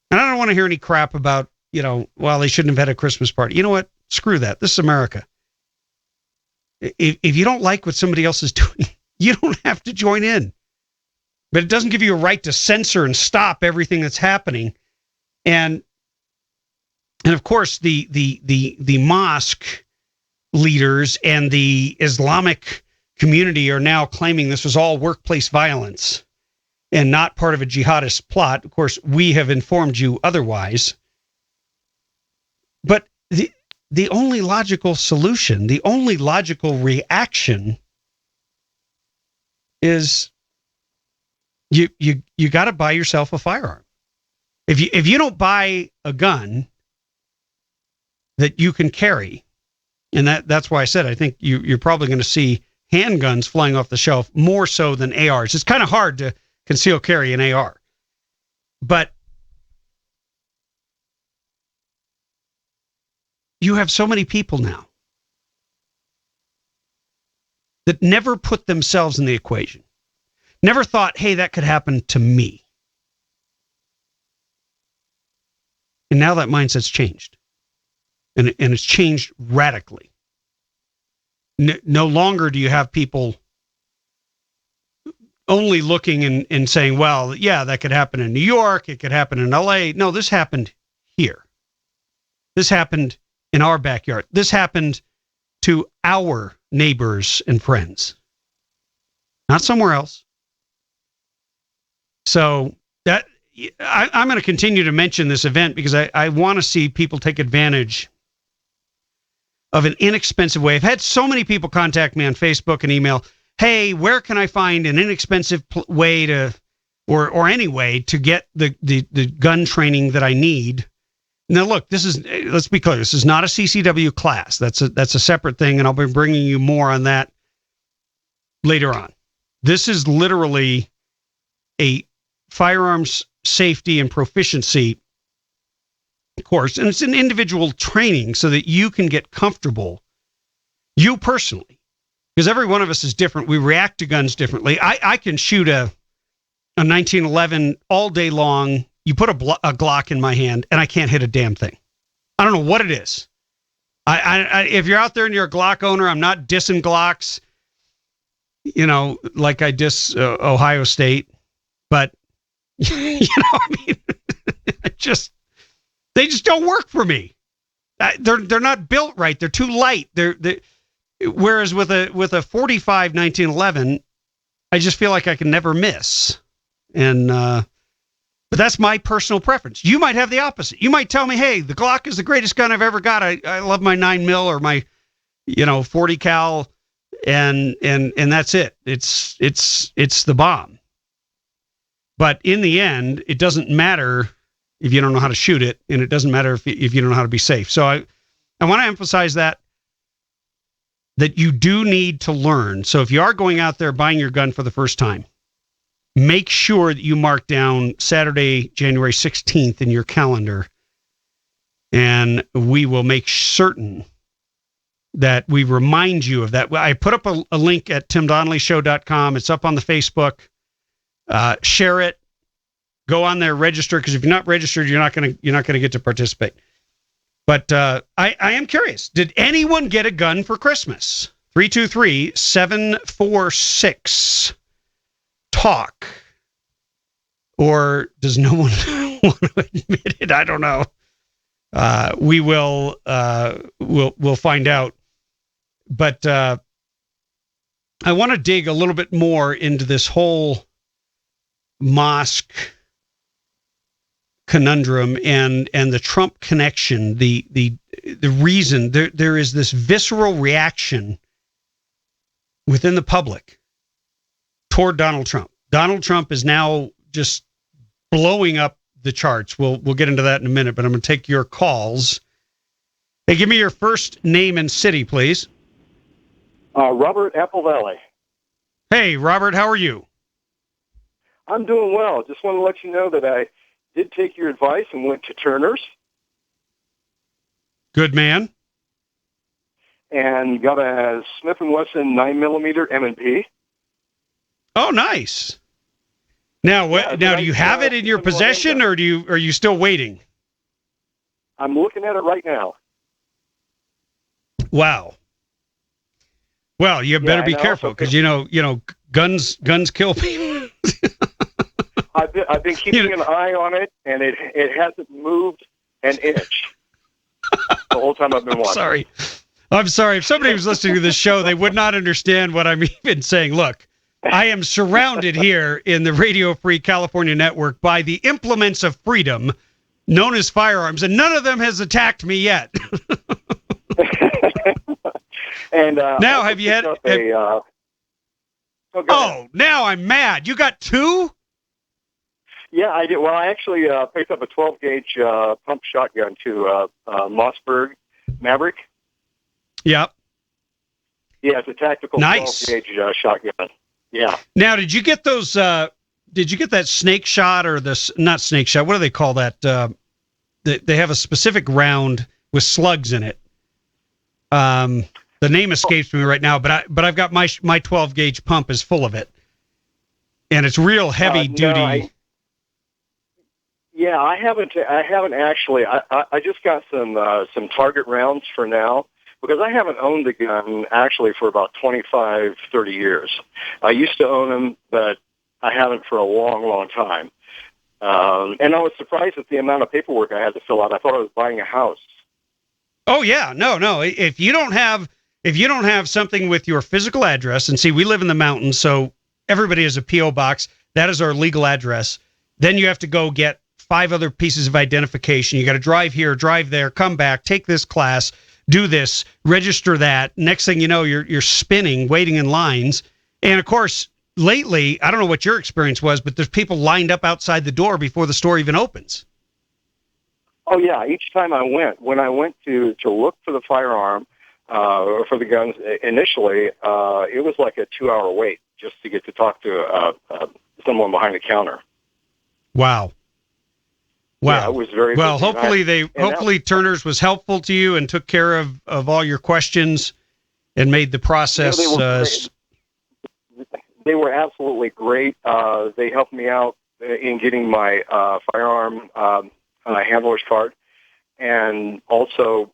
And I don't want to hear any crap about, well, they shouldn't have had a Christmas party. You know what? Screw that. This is America. If you don't like what somebody else is doing, you don't have to join in. But it doesn't give you a right to censor and stop everything that's happening. And of course, the mosque leaders and the Islamic community are now claiming this was all workplace violence and not part of a jihadist plot. Of course, we have informed you otherwise. But the only logical solution, the only logical reaction is you got to buy yourself a firearm. If you don't buy a gun that you can carry, and that's why I said I think you're probably going to see handguns flying off the shelf more so than ARs. It's kind of hard to conceal carry an AR. But you have so many people now that never put themselves in the equation. Never thought, hey, that could happen to me. And now that mindset's changed. And it's changed radically. No longer do you have people only looking and saying, well, yeah, that could happen in New York. It could happen in LA. No, this happened here. This happened in our backyard. This happened to our neighbors and friends, not somewhere else. So that I'm going to continue to mention this event because I want to see people take advantage of an inexpensive way. I've had so many people contact me on Facebook and email, hey, where can I find an inexpensive way to, or any way to get the gun training that I need? Now, look, let's be clear, this is not a CCW class. That's a separate thing, and I'll be bringing you more on that later on. This is literally a firearms safety and proficiency course, and it's an individual training so that you can get comfortable, you personally, because every one of us is different. We react to guns differently. I can shoot a 1911 all day long. You put a Glock in my hand and I can't hit a damn thing. I don't know what it is. If you're out there and you're a Glock owner, I'm not dissing Glocks, like I diss Ohio State, but they just don't work for me. They're not built right. They're too light. Whereas with a 45 1911, I just feel like I can never miss. And but that's my personal preference. You might have the opposite. You might tell me, hey, the Glock is the greatest gun I've ever got. I love my 9mm or my 40 cal, and that's it. It's the bomb. But in the end, it doesn't matter if you don't know how to shoot it, and it doesn't matter if you don't know how to be safe. So I want to emphasize that you do need to learn. So if you are going out there buying your gun for the first time, make sure that you mark down Saturday, January 16th in your calendar, and we will make certain that we remind you of that. I put up a link at timdonnellyshow.com. It's up on the Facebook. Share it. Go on there, register, because if you're not registered, you're not gonna get to participate. But I am curious. Did anyone get a gun for Christmas? 323-746 talk. Or does no one want to admit it? I don't know. We will we'll find out. But I want to dig a little bit more into this whole mosque conundrum and the Trump connection. The reason there is this visceral reaction within the public toward Donald Trump. Donald Trump is now just blowing up the charts. We'll get into that in a minute, but I'm going to take your calls. Hey, give me your first name and city, please. Robert, Apple Valley. Hey, Robert, how are you? I'm doing well. Just want to let you know that I did take your advice and went to Turner's Good man. and got a Smith & Wesson 9mm M&P. Oh, nice. Now, now, do you have it in your possession, or are you still waiting? I'm looking at it right now. Wow. Well, you better be careful because you know, guns kill people. I've been keeping an eye on it, and it hasn't moved an inch the whole time I've been watching. I'm sorry. If somebody was listening to this show, they would not understand what I'm even saying. Look, I am surrounded here in the Radio Free California Network by the implements of freedom known as firearms, and none of them has attacked me yet. And now, have you had? Now I'm mad. You got two? Yeah, I did. Well, I actually picked up a 12-gauge pump shotgun to Mossberg Maverick. Yep. Yeah, it's a tactical 12-gauge shotgun. Yeah. Now, did you get those? Did you get that snake shot or not snake shot? What do they call that? They have a specific round with slugs in it. The name escapes me right now, but I've got my 12-gauge pump is full of it, and it's real heavy duty. I haven't actually. I just got some target rounds for now because I haven't owned a gun actually for about 25, 30 years. I used to own them, but I haven't for a long, long time. And I was surprised at the amount of paperwork I had to fill out. I thought I was buying a house. Oh yeah, no. If you don't have something with your physical address, and see, we live in the mountains, so everybody has a P.O. box. That is our legal address. Then you have to go get 5 other pieces of identification. You got to drive here, drive there, come back, take this class, do this, register that. Next thing you know, you're spinning, waiting in lines. And of course, lately, I don't know what your experience was, but there's people lined up outside the door before the store even opens. Oh yeah, each time when I went to look for the firearm or for the guns initially, it was like a 2-hour wait just to get to talk to someone behind the counter. Wow. Yeah, it was very well. busy. Hopefully Turner's was helpful to you and took care of all your questions and made the process. They were absolutely great. They helped me out in getting my firearm handler's card, and also,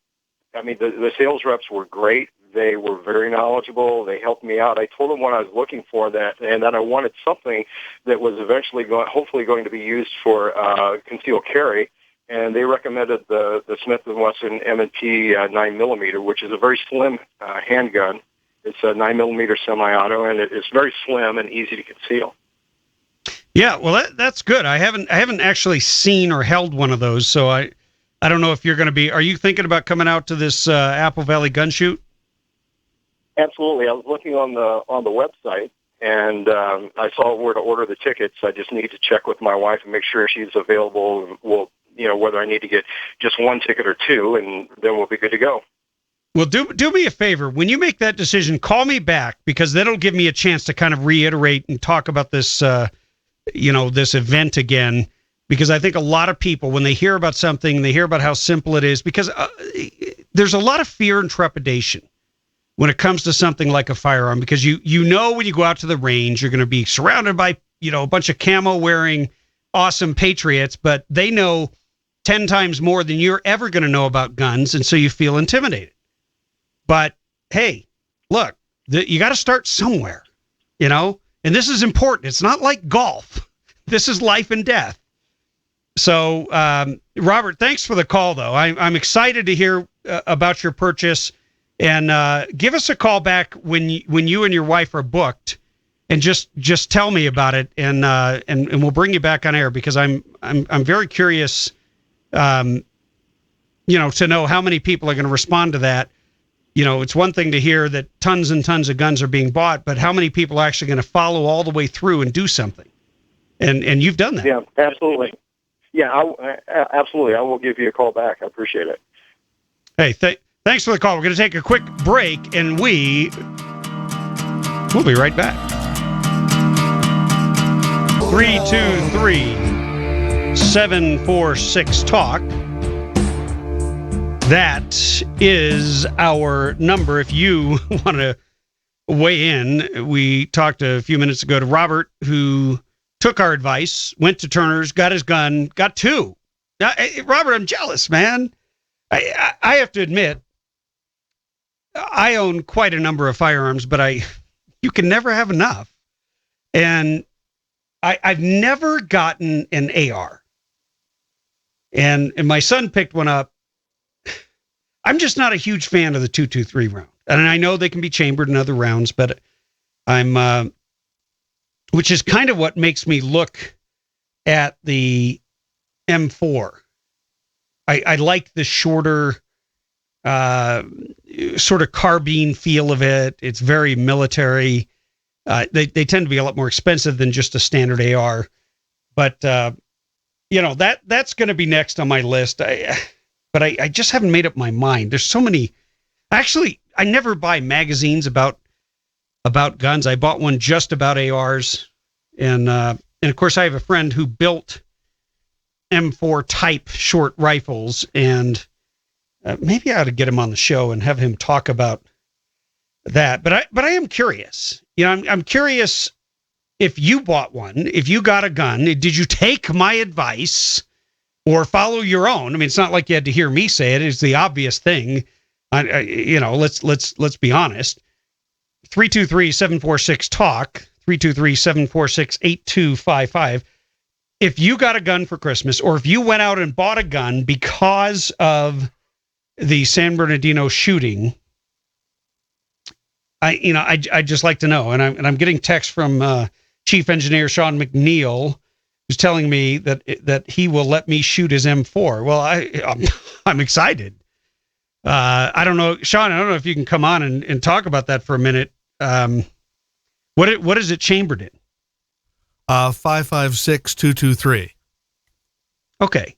I mean, the sales reps were great. They were very knowledgeable. They helped me out. I told them what I was looking for, and that I wanted something that was eventually hopefully going to be used for concealed carry. And they recommended the Smith & Wesson M&P 9mm, which is a very slim handgun. It's a 9mm semi-auto, and it's very slim and easy to conceal. Yeah, well, that's good. I haven't actually seen or held one of those, so I don't know if you're going to be. Are you thinking about coming out to this Apple Valley gun shoot? Absolutely. I was looking on the website, and I saw where to order the tickets. I just need to check with my wife and make sure she's available. Well, whether I need to get just one ticket or two, and then we'll be good to go. Well, do me a favor. When you make that decision, call me back, because that'll give me a chance to kind of reiterate and talk about this, this event again. Because I think a lot of people, when they hear about something, they hear about how simple it is, because there's a lot of fear and trepidation when it comes to something like a firearm, because you know when you go out to the range, you're going to be surrounded by, a bunch of camo-wearing awesome patriots, but they know 10 times more than you're ever going to know about guns, and so you feel intimidated. But, hey, look, you got to start somewhere, and this is important. It's not like golf. This is life and death. So, Robert, thanks for the call, though. I'm excited to hear about your purchase. And give us a call back when you and your wife are booked, and just tell me about it, and we'll bring you back on air, because I'm very curious, to know how many people are going to respond to that. It's one thing to hear that tons and tons of guns are being bought, but how many people are actually going to follow all the way through and do something? And you've done that. Yeah, absolutely. Yeah, absolutely. I will give you a call back. I appreciate it. Hey, thanks for the call. We're going to take a quick break, and we'll be right back. 323-746-TALK. That is our number if you want to weigh in. We talked a few minutes ago to Robert, who took our advice, went to Turner's, got his gun, got two. Now, Robert, I'm jealous, man. I have to admit, I own quite a number of firearms, but you can never have enough. And I've never gotten an AR. And my son picked one up. I'm just not a huge fan of the 223 round. And I know they can be chambered in other rounds, but which is kind of what makes me look at the M4. I like the shorter, sort of carbine feel of it. It's very military. They tend to be a lot more expensive than just a standard AR. But, that's going to be next on my list. But I just haven't made up my mind. There's so many. Actually, I never buy magazines about guns. I bought one just about ARs, and of course I have a friend who built M4 type short rifles, and maybe I ought to get him on the show and have him talk about that. But I am curious. I'm curious if you bought one, if you got a gun. Did you take my advice? Or follow your own. I mean, it's not like you had to hear me say it. It's the obvious thing. Let's be honest. 323-746-TALK, 323-746-8255. If you got a gun for Christmas, or if you went out and bought a gun because of the San Bernardino shooting, I'd just like to know. And I'm getting text from Chief Engineer Sean McNeil, who's telling me that he will let me shoot his M4. Well, I'm excited. I don't know, Sean, I don't know if you can come on and talk about that for a minute. What is it chambered in? 5.56 Okay.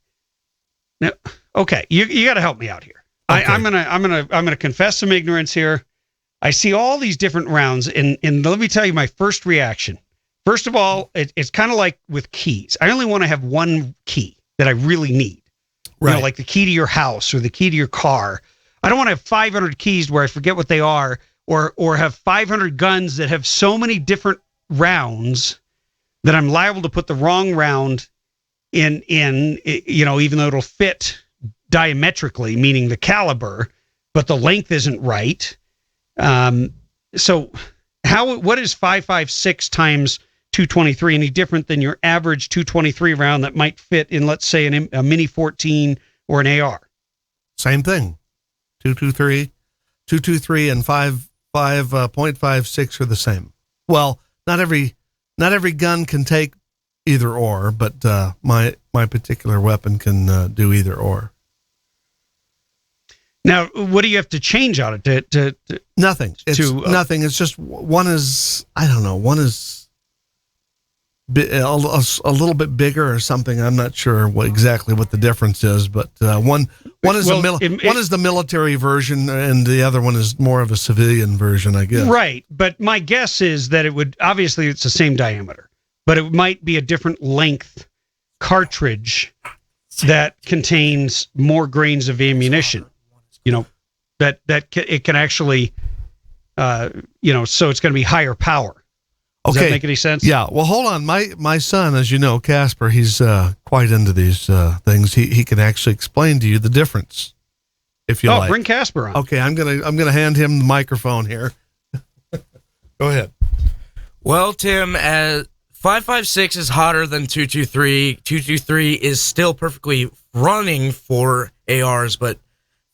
Now, okay, you got to help me out here. Okay. I'm gonna confess some ignorance here. I see all these different rounds, and let me tell you my first reaction. First of all, it's kind of like with keys. I only want to have one key that I really need. Right. Like the key to your house or the key to your car. I don't want to have 500 keys where I forget what they are, or have 500 guns that have so many different rounds that I'm liable to put the wrong round in, even though it'll fit diametrically, meaning the caliber, but the length isn't right. So what is 5.56 times 223 any different than your average 223 round that might fit in, let's say, a Mini 14 or an AR? Same thing. 223 and 5.56 are the same. Well, not every gun can take either or, but my particular weapon can do either or. Now, what do you have to change on it to nothing? It's nothing. It's just one is, I don't know, one is a little bit bigger or something. I'm not sure exactly what the difference is, but one is the military version, and the other one is more of a civilian version, I guess. Right, but my guess is that obviously it's the same diameter, but it might be a different length cartridge that contains more grains of ammunition. That it can actually, so it's going to be higher power. Does that make any sense? Yeah. Well, hold on. My son, as you know, Casper, he's quite into these things. He can actually explain to you the difference, if you like. Bring Casper on. Okay, I'm gonna hand him the microphone here. Go ahead. Well, Tim, 5.56 is hotter than 223. 223 is still perfectly running for ARs, but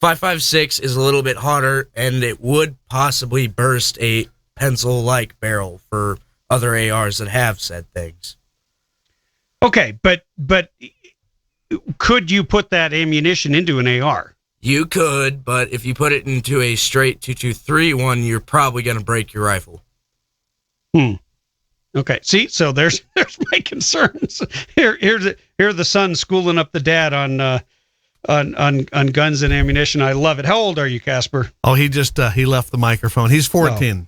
5.56 is a little bit hotter, and it would possibly burst a pencil-like barrel for other ARs that have said things. Okay, but could you put that ammunition into an AR? You could, but if you put it into a straight 223 one, you're probably going to break your rifle. Okay, see, so there's my concerns. Here the son schooling up the dad on guns and ammunition. I love it. How old are you, Casper? Oh, he just he left the microphone. He's 14.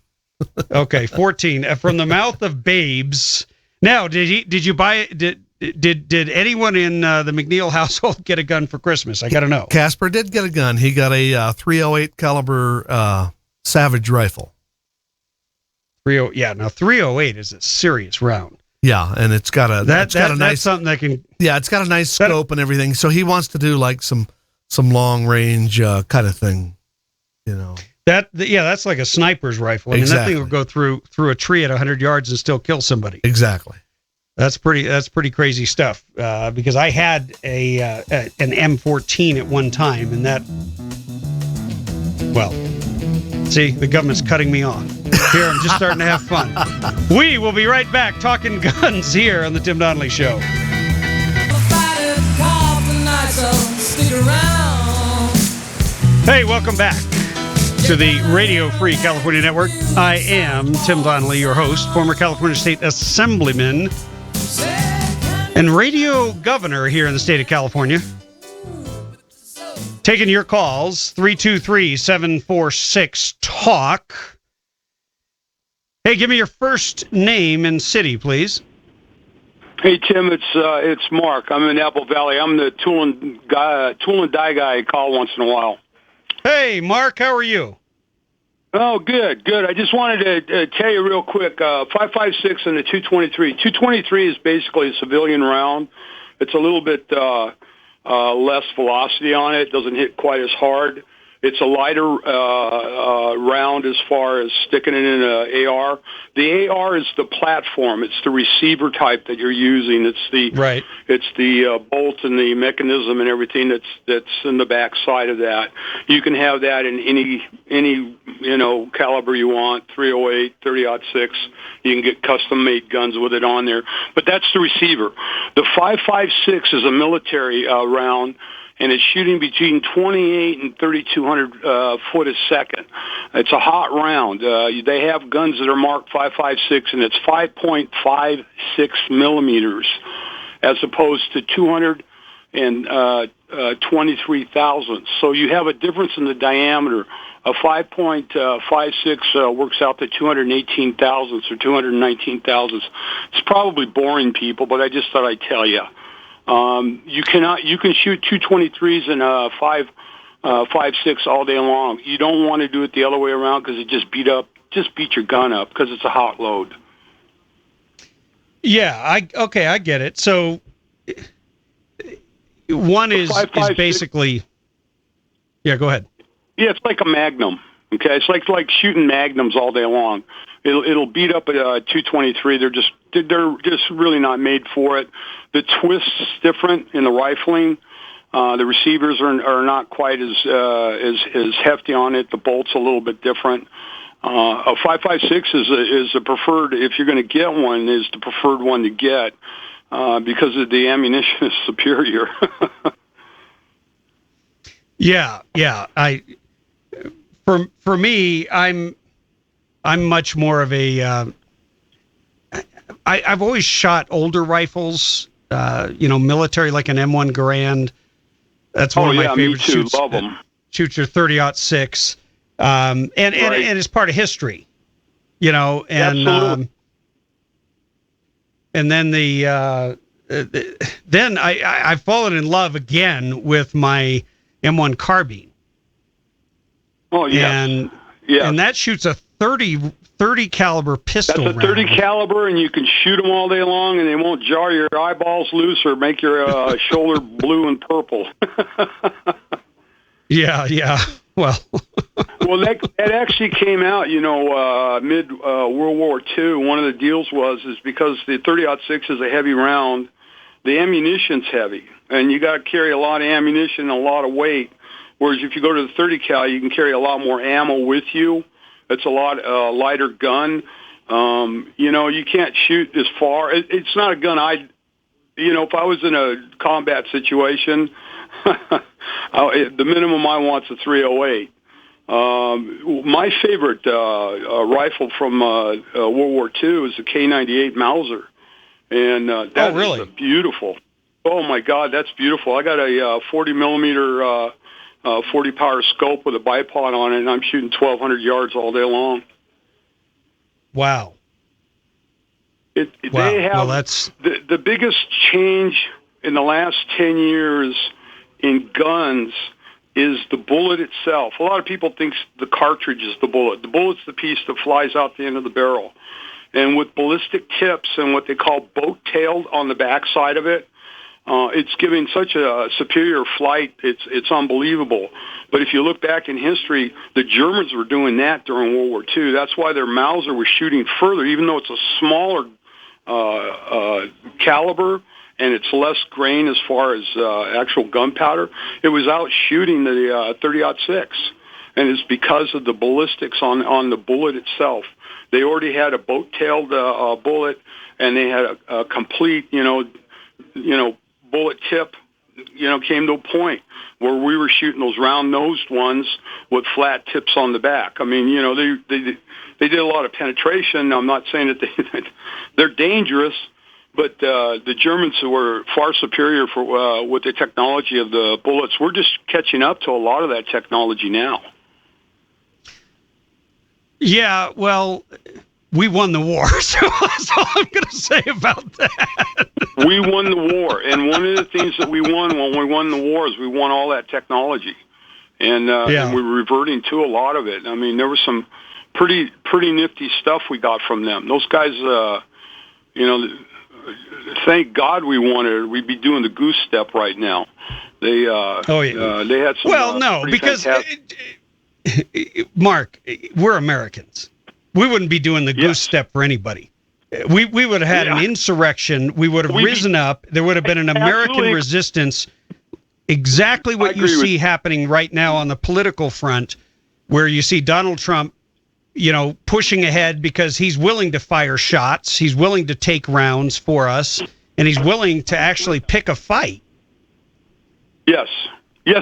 Okay, 14. From the mouth of babes, Now, did you buy it? Did anyone in the McNeil household get a gun for Christmas? I got to know. Casper did get a gun. He got a 308 caliber Savage rifle. Yeah, now 308 is a serious round. Yeah, and it's got a that's something that can. Yeah, it's got a nice scope and everything. So he wants to do like some long range kind of thing, you know. That's like a sniper's rifle. I mean, Exactly. that thing will go through a tree at 100 yards and still kill somebody. Exactly. That's pretty crazy stuff. Because I had an M14 at one time, and that. Well, see, the government's cutting me off. Here, I'm just starting to have fun. We will be right back talking guns here on the Tim Donnelly Show. Hey, welcome back to the Radio Free California Network. I am Tim Donnelly, your host, former California State Assemblyman and radio governor here in the state of California. Taking your calls, 323-746-TALK. Hey, give me your first name and city, please. Hey, Tim, it's Mark. I'm in Apple Valley. I'm the tool and die guy I call once in a while. Hey, Mark, how are you? Oh, good. I just wanted to tell you real quick, 5.56 and the 223. 223 is basically a civilian round. It's a little bit less velocity on it. It doesn't hit quite as hard. It's a lighter round as far as sticking it in an AR. The AR is the platform. It's the receiver type that you're using. It's the bolt and the mechanism and everything that's in the back side of that. You can have that in any caliber you want, 308, 30-06. You can get custom-made guns with it on there. But that's the receiver. The 5.56 is a military round, and it's shooting between 28 and 3,200 foot a second. It's a hot round. They have guns that are marked 5.56, and it's 5.56 millimeters, as opposed to 223 thousandths. So you have a difference in the diameter. A 5.56 works out to 218 thousandths or 219 thousandths. It's probably boring people, but I just thought I'd tell you. You can shoot 223s and 5.56 all day long. You don't want to do it the other way around because it just beat your gun up because it's a hot load. Yeah, I get it. So one is basically. Yeah, go ahead. Yeah, it's like a Magnum. Okay, it's like shooting Magnums all day long. It'll beat up at 223. They're just really not made for it. The twist's different in the rifling. The receivers are not quite as hefty on it. The bolt's a little bit different. A 5.56 is a preferred. If you're going to get one, is the preferred one to get because the ammunition is superior. Yeah. For me, I'm much more of a. I've always shot older rifles, military, like an M1 Garand. That's one of my favorite shoots. Love them. Shoots your 30-06, and it's part of history, and Absolutely. And then then I've fallen in love again with my M1 carbine. Oh yeah, and that shoots a 30 caliber pistol. That's a 30 caliber, and you can shoot them all day long, and they won't jar your eyeballs loose or make your shoulder blue and purple. Yeah. Well, that actually came out, mid World War II. One of the deals is because the 30-06 is a heavy round, the ammunition's heavy, and you got to carry a lot of ammunition and a lot of weight. Whereas if you go to the 30 cal, you can carry a lot more ammo with you. It's a lot lighter gun. You can't shoot as far. It's not a gun if I was in a combat situation, the minimum I want is a 308. My favorite rifle from World War II is the K98 Mauser, and that is beautiful. Oh my God, that's beautiful. I got a 40 millimeter 40 power scope with a bipod on it, and I'm shooting 1,200 yards all day long. Wow. Wow. They have Well, that's the biggest change in the last 10 years in guns is the bullet itself. A lot of people think the cartridge is the bullet. The bullet's the piece that flies out the end of the barrel. And with ballistic tips and what they call boat-tailed on the backside of it, it's giving such a superior flight. It's unbelievable. But if you look back in history, the Germans were doing that during World War II. That's why their Mauser was shooting further, even though it's a smaller caliber and it's less grain as far as actual gunpowder. It was out shooting the 30-06, and it's because of the ballistics on the bullet itself. They already had a boat-tailed bullet, and they had a complete, bullet tip, came to a point where we were shooting those round-nosed ones with flat tips on the back. I mean, they did a lot of penetration. I'm not saying that they're dangerous, but the Germans were far superior with the technology of the bullets. We're just catching up to a lot of that technology now. Yeah, well, we won the war, so that's all I'm going to say about that. We won the war, and one of the things that we won when we won the war is we won all that technology, and we're reverting to a lot of it. I mean, there was some pretty nifty stuff we got from them. Those guys, thank God we won it. We'd be doing the goose step right now. They had some. Well, no, because Mark, we're Americans. We wouldn't be doing the goose step for anybody. We would have had an insurrection. We would have risen up. There would have been an American resistance. Exactly what you see happening right now on the political front, where you see Donald Trump, pushing ahead because he's willing to fire shots. He's willing to take rounds for us, and he's willing to actually pick a fight. Yes,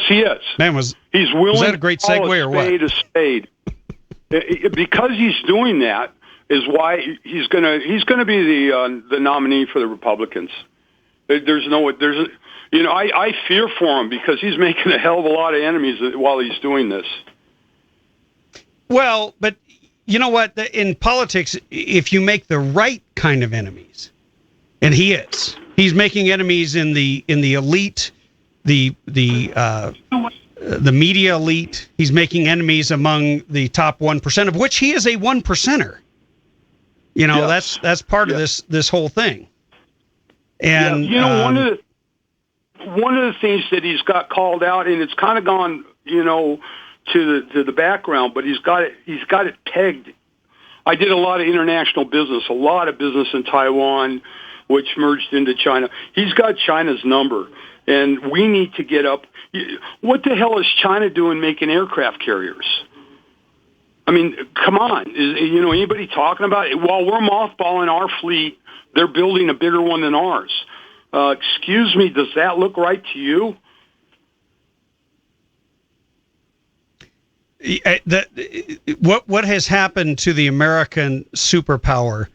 he is. Man, he's willing. Was that a great segue or what? A spade. Because he's doing that is why he's gonna be the nominee for the Republicans. I fear for him because he's making a hell of a lot of enemies while he's doing this. Well, but you know what? In politics, if you make the right kind of enemies, and he's making enemies in the elite, the media elite. He's making enemies among the top 1%, of which he is a 1%er. That's part of this whole thing. And one of the things that he's got called out, and it's kind of gone, to the background, but he's got it pegged. I did a lot of international business, a lot of business in Taiwan, which merged into China. He's got China's number, and we need to get up. What the hell is China doing making aircraft carriers? I mean, come on. Is anybody talking about it? While we're mothballing our fleet, they're building a bigger one than ours. Excuse me, does that look right to you? What has happened to the American superpower,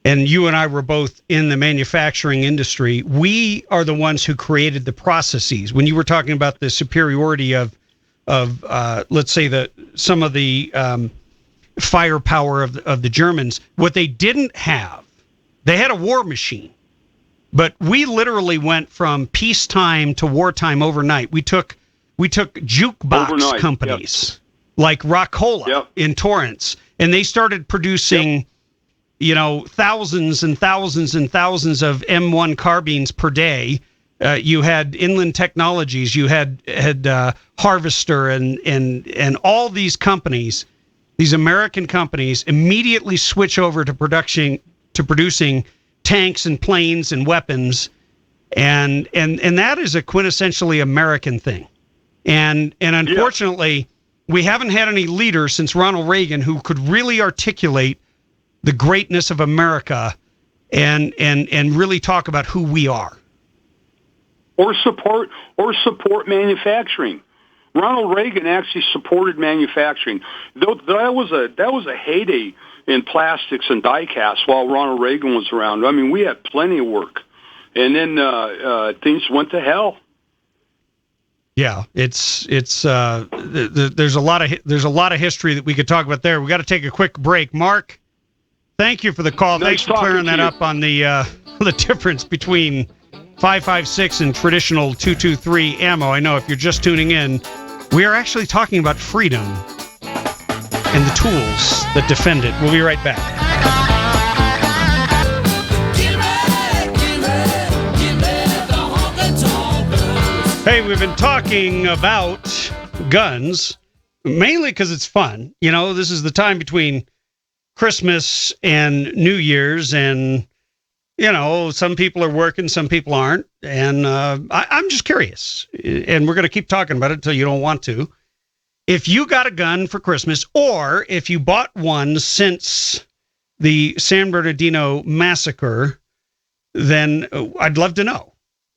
and you and I were both in the manufacturing industry, we are the ones who created the processes. When you were talking about the superiority of let's say some of the firepower of the Germans, what they didn't have, they had a war machine, but we literally went from peacetime to wartime overnight. We took jukebox companies like Rockola in Torrance, and they started producing thousands and thousands and thousands of M1 carbines per day. You had Inland Technologies, you had Harvester, and all these companies, these American companies, immediately switch over to producing tanks and planes and weapons, and that is a quintessentially American thing. And unfortunately, we haven't had any leader since Ronald Reagan who could really articulate the greatness of America and really talk about who we are. Or support manufacturing. Ronald Reagan actually supported manufacturing. That was a heyday in plastics and die cast while Ronald Reagan was around. I mean, we had plenty of work, and then things went to hell. Yeah, it's there's a lot of history that we could talk about there. We got to take a quick break. Mark, Thank you for the call. Nice Thanks for clearing that you. up on the difference between 5.56 and traditional 223 ammo. I know if you're just tuning in, we are actually talking about freedom and the tools that defend it. We'll be right back. Hey, we've been talking about guns, mainly because it's fun. You know, this is the time between Christmas and New Year's, and, you know, some people are working, some people aren't. And I'm just curious, and we're going to keep talking about it until you don't want to. If you got a gun for Christmas, or if you bought one since the San Bernardino massacre, then I'd love to know.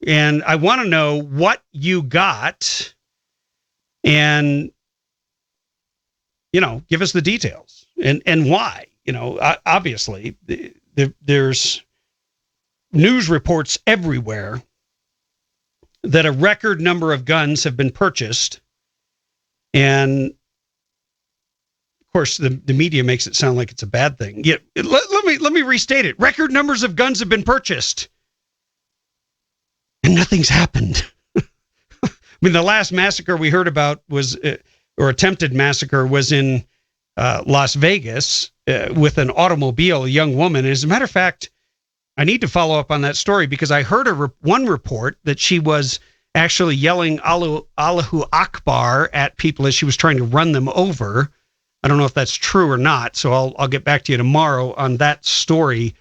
And I want to know what you got, and, you know, give us the details and why. You know, obviously, there's news reports everywhere that a record number of guns have been purchased. And, of course, the media makes it sound like it's a bad thing. Yeah, let me restate it. Record numbers of guns have been purchased. And nothing's happened. I mean, the last massacre we heard about was, or attempted massacre, was in Las Vegas with an automobile, a young woman. And as a matter of fact, I need to follow up on that story because I heard one report that she was actually yelling Allahu Akbar at people as she was trying to run them over. I don't know if that's true or not, so I'll get back to you tomorrow on that story.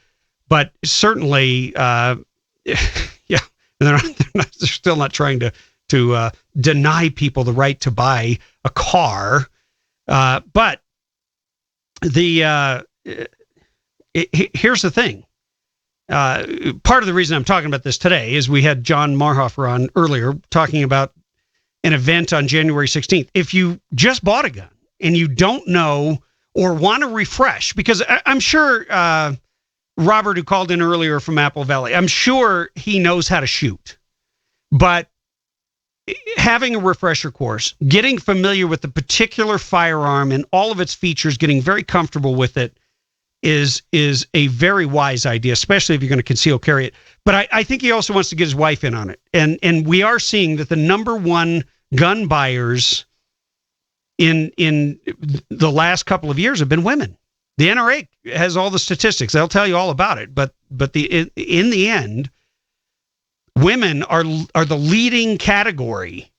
But certainly, yeah. They're still not trying to deny people the right to buy a car. But here's the thing. Part of the reason I'm talking about this today is we had John Marhofer on earlier talking about an event on January 16th. If you just bought a gun and you don't know or want to refresh, because I'm sure Robert, who called in earlier from Apple Valley, I'm sure he knows how to shoot. But having a refresher course, getting familiar with the particular firearm and all of its features, getting very comfortable with it is a very wise idea, especially if you're going to conceal carry it. But I think he also wants to get his wife in on it. And we are seeing that the number one gun buyers in the last couple of years have been women. The NRA has all the statistics. They'll tell you all about it. But in the end, women are the leading category.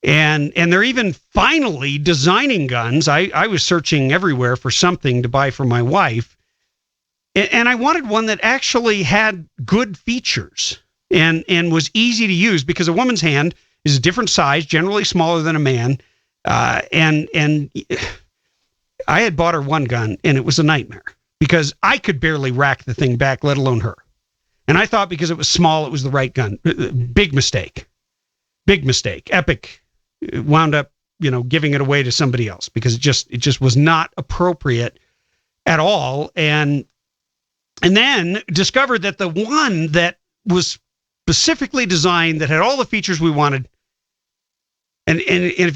And they're even finally designing guns. I was searching everywhere for something to buy for my wife. And I wanted one that actually had good features and was easy to use, because a woman's hand is a different size, generally smaller than a man. And I had bought her one gun, and it was a nightmare because I could barely rack the thing back, let alone her. And I thought because it was small, it was the right gun. Big mistake. Big mistake. Epic wound up, giving it away to somebody else because it just was not appropriate at all. And then discovered that the one that was specifically designed, that had all the features we wanted, and if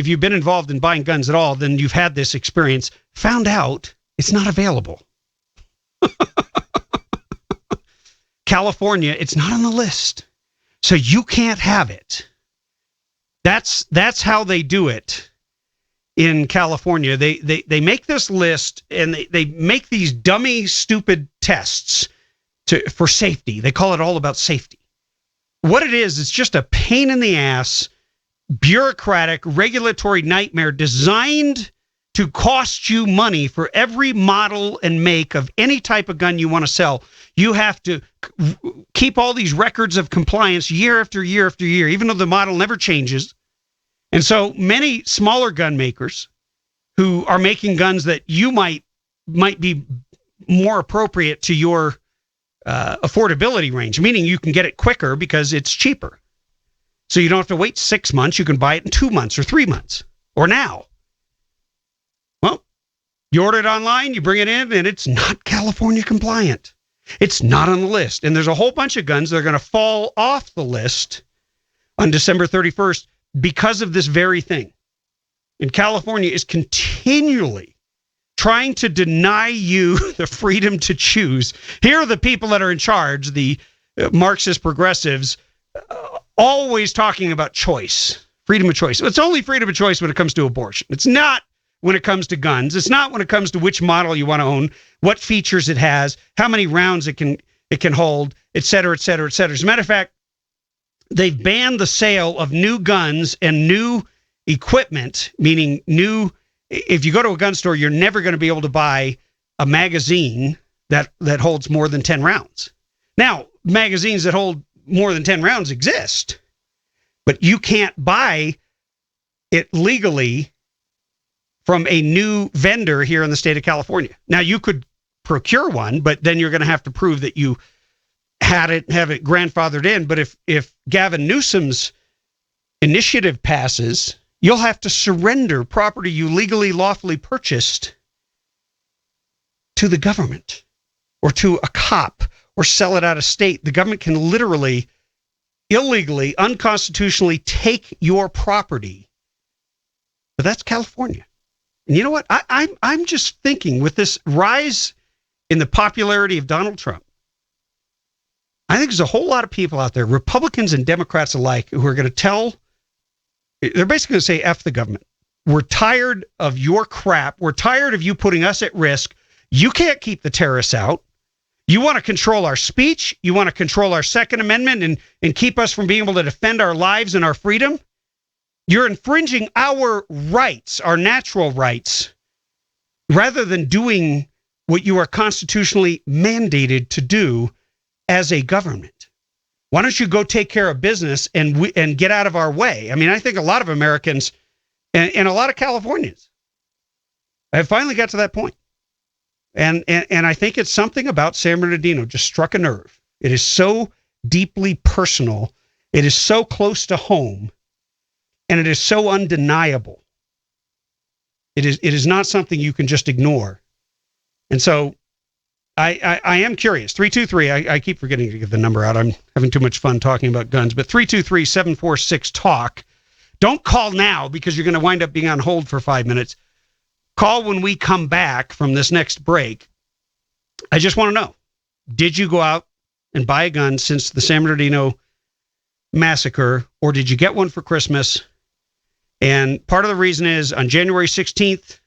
you've been involved in buying guns at all, then you've had this experience, found out it's not available. California, it's not on the list. So you can't have it. That's how they do it in California. They make this list, and they make these dummy, stupid tests for safety. They call it all about safety. What it is, it's just a pain in the ass, bureaucratic, regulatory nightmare designed to cost you money for every model and make of any type of gun you want to sell. You have to keep all these records of compliance year after year after year, even though the model never changes. And so many smaller gun makers who are making guns that you might be more appropriate to your affordability range, meaning you can get it quicker because it's cheaper. So you don't have to wait 6 months. You can buy it in 2 months or 3 months or now. Well, you order it online, you bring it in, and it's not California compliant. It's not on the list. And there's a whole bunch of guns that are going to fall off the list on December 31st because of this very thing. And California is continually trying to deny you the freedom to choose. Here are the people that are in charge, the Marxist progressives, always talking about choice, freedom of choice. It's only freedom of choice when it comes to abortion. It's not when it comes to guns. It's not when it comes to which model you want to own, what features it has, how many rounds it can hold, et cetera, et cetera, et cetera. As a matter of fact, they've banned the sale of new guns and new equipment, meaning if you go to a gun store, you're never going to be able to buy a magazine that holds more than 10 rounds. Now, magazines that hold more than 10 rounds exist, but you can't buy it legally from a new vendor here in the state of California. Now, you could procure one, but then you're going to have to prove that you have it grandfathered in. But if Gavin Newsom's initiative passes, you'll have to surrender property you legally, lawfully purchased to the government or to a cop or sell it out of state. The government can literally, illegally, unconstitutionally take your property. But that's California. And you know what? I'm just thinking with this rise in the popularity of Donald Trump, I think there's a whole lot of people out there, Republicans and Democrats alike, who are going to they're basically going to say, F the government. We're tired of your crap. We're tired of you putting us at risk. You can't keep the terrorists out. You want to control our speech. You want to control our Second Amendment and keep us from being able to defend our lives and our freedom. You're infringing our rights, our natural rights, rather than doing what you are constitutionally mandated to do as a government. Why don't you go take care of business and get out of our way? I mean, I think a lot of Americans and a lot of Californians have finally got to that point. And I think it's something about San Bernardino just struck a nerve. It is so deeply personal. It is so close to home. And it is so undeniable. It is not something you can just ignore. And so I am curious. 323, I keep forgetting to give the number out. I'm having too much fun talking about guns. But 323-746-TALK. Don't call now because you're going to wind up being on hold for 5 minutes. Call when we come back from this next break. I just want to know, did you go out and buy a gun since the San Bernardino massacre, or did you get one for Christmas? And part of the reason is on January 16th,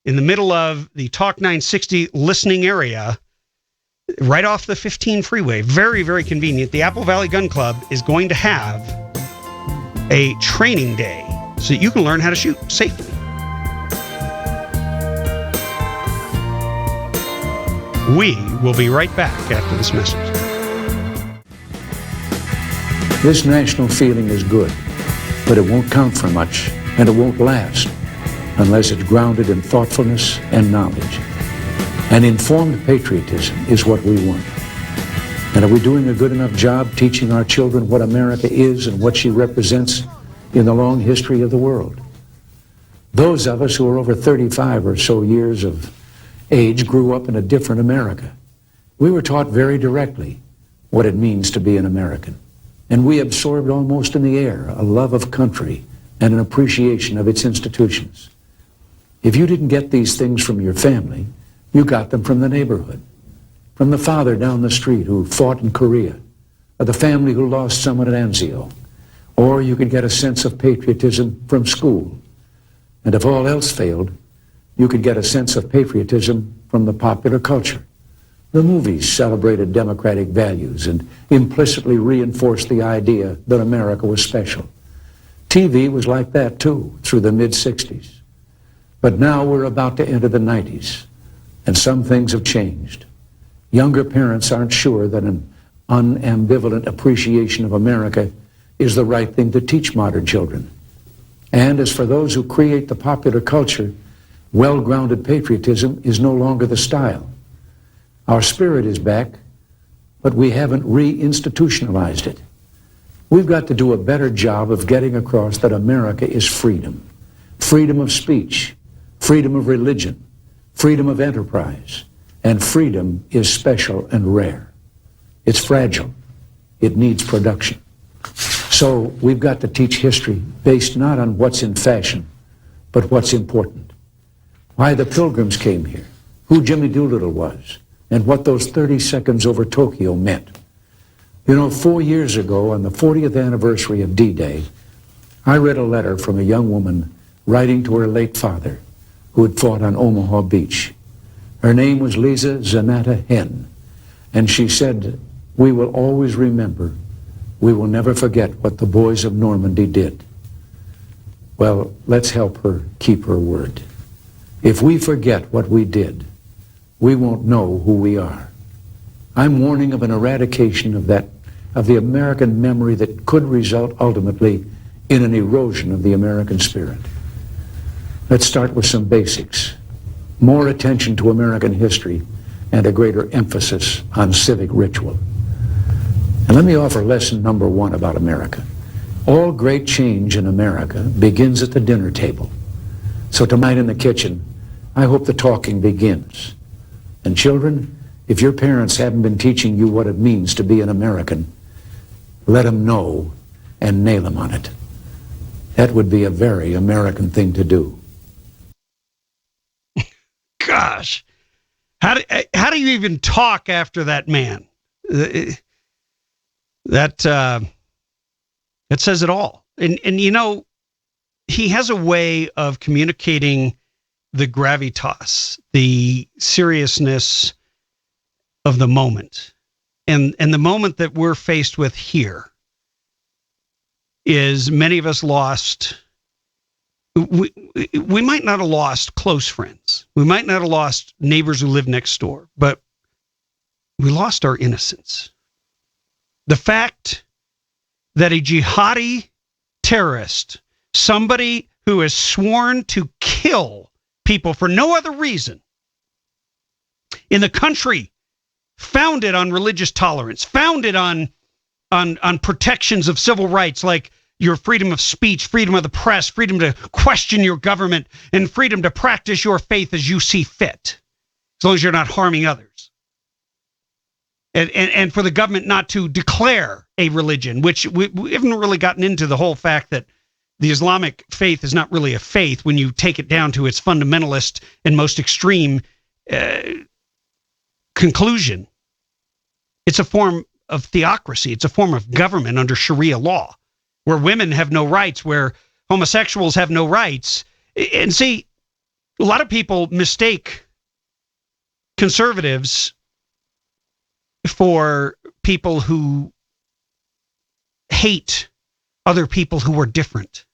in the middle of the Talk 960 listening area, right off the 15 freeway, very, very convenient, the Apple Valley Gun Club is going to have a training day so that you can learn how to shoot safely. We will be right back after this message. This national feeling is good, but it won't count for much, and it won't last unless it's grounded in thoughtfulness and knowledge. And informed patriotism is what we want. And are we doing a good enough job teaching our children what America is and what she represents in the long history of the world? Those of us who are over 35 or so years of age grew up in a different America. We were taught very directly what it means to be an American. And we absorbed almost in the air a love of country and an appreciation of its institutions. If you didn't get these things from your family, you got them from the neighborhood, from the father down the street who fought in Korea, or the family who lost someone at Anzio, or you could get a sense of patriotism from school. And if all else failed, you could get a sense of patriotism from the popular culture. The movies celebrated democratic values and implicitly reinforced the idea that America was special. TV was like that too, through the mid-60s. But now we're about to enter the 90s, and some things have changed. Younger parents aren't sure that an unambivalent appreciation of America is the right thing to teach modern children. And as for those who create the popular culture, well-grounded patriotism is no longer the style. Our spirit is back, but we haven't re-institutionalized it. We've got to do a better job of getting across that America is freedom. Freedom of speech, freedom of religion, freedom of enterprise, and freedom is special and rare. It's fragile. It needs production. So we've got to teach history based not on what's in fashion, but what's important. why the Pilgrims came here, who Jimmy Doolittle was, and what those 30 seconds over Tokyo meant. You know, 4 years ago, on the 40th anniversary of D-Day, I read a letter from a young woman writing to her late father, who had fought on Omaha Beach. Her name was Lisa Zanata Henn, and she said, "We will always remember. We will never forget what the boys of Normandy did." Well, let's help her keep her word. If we forget what we did, we won't know who we are. I'm warning of an eradication of the American memory that could result ultimately in an erosion of the American spirit. Let's start with some basics. More attention to American history and a greater emphasis on civic ritual. And let me offer lesson number 1 about America. All great change in America begins at the dinner table. So tonight in the kitchen, I hope the talking begins. And children, if your parents haven't been teaching you what it means to be an American, let them know and nail them on it. That would be a very American thing to do. Gosh, how do you even talk after that man? That says it all. And you know, he has a way of communicating the gravitas, the seriousness of the moment. And the moment that we're faced with here is many of us lost. We might not have lost close friends. We might not have lost neighbors who live next door, but we lost our innocence. The fact that a jihadi terrorist, somebody who has sworn to kill people for no other reason, in the country founded on religious tolerance, founded on protections of civil rights like your freedom of speech, freedom of the press, freedom to question your government, and freedom to practice your faith as you see fit, as long as you're not harming others. And for the government not to declare a religion, which we haven't really gotten into the whole fact that the Islamic faith is not really a faith when you take it down to its fundamentalist and most extreme conclusion. It's a form of theocracy. It's a form of government under Sharia law, where women have no rights, where homosexuals have no rights. And see, a lot of people mistake conservatives for people who hate other people who are different.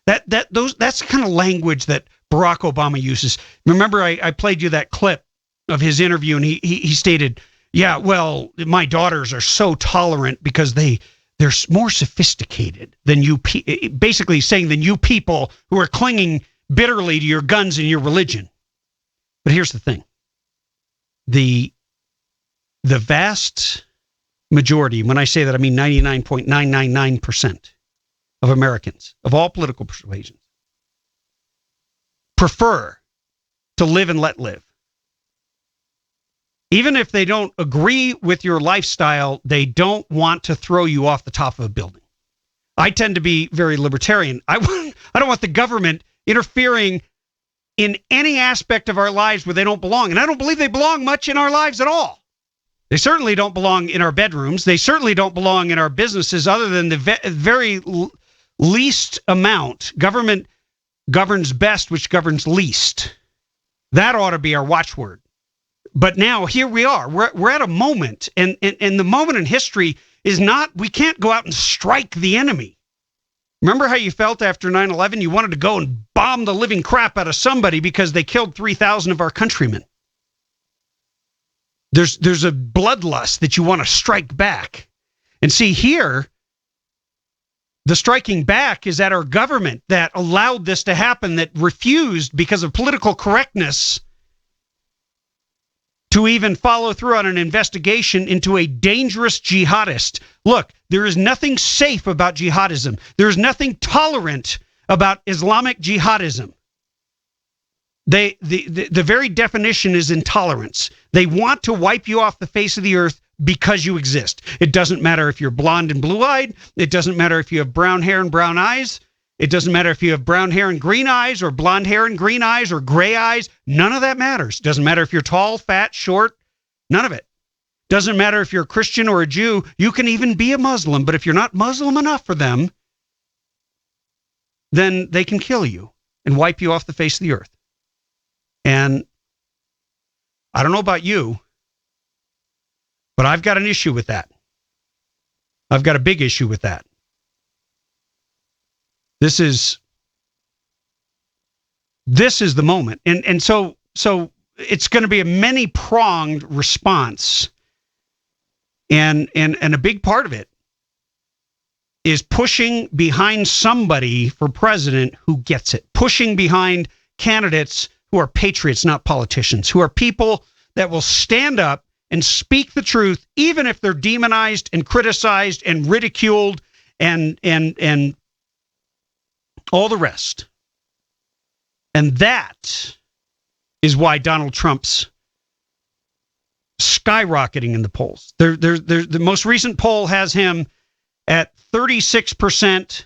That's the kind of language that Barack Obama uses. Remember, I played you that clip of his interview, and he stated, "Yeah, well, my daughters are so tolerant because they're more sophisticated than you." Basically saying than you people who are clinging bitterly to your guns and your religion. But here's the thing: the vast majority, when I say that, I mean 99.999% of Americans of all political persuasions prefer to live and let live. Even if they don't agree with your lifestyle, they don't want to throw you off the top of a building. I tend to be very libertarian. I don't want the government interfering in any aspect of our lives where they don't belong. And I don't believe they belong much in our lives at all. They certainly don't belong in our bedrooms. They certainly don't belong in our businesses, other than the very least amount. Government governs best, which governs least. That ought to be our watchword. But now here we are. We're at a moment, and the moment in history is not, we can't go out and strike the enemy. Remember how you felt after 9/11? You wanted to go and bomb the living crap out of somebody because they killed 3,000 of our countrymen. There's a bloodlust that you want to strike back. And see, here, the striking back is at our government that allowed this to happen, that refused, because of political correctness, to even follow through on an investigation into a dangerous jihadist. Look, there is nothing safe about jihadism. There is nothing tolerant about Islamic jihadism. The very definition is intolerance. They want to wipe you off the face of the earth because you exist. It doesn't matter if you're blonde and blue-eyed. It doesn't matter if you have brown hair and brown eyes. It doesn't matter if you have brown hair and green eyes, or blonde hair and green eyes, or gray eyes. None of that matters. Doesn't matter if you're tall, fat, short. None of it. Doesn't matter if you're a Christian or a Jew. You can even be a Muslim, but if you're not Muslim enough for them, then they can kill you and wipe you off the face of the earth. And I don't know about you, but I've got an issue with that. I've got a big issue with that. This is the moment. And so it's going to be a many-pronged response. And a big part of it is pushing behind somebody for president who gets it. Pushing behind candidates who are patriots, not politicians, who are people that will stand up and speak the truth, even if they're demonized and criticized and ridiculed and all the rest. And that is why Donald Trump's skyrocketing in the polls. The most recent poll has him at 36%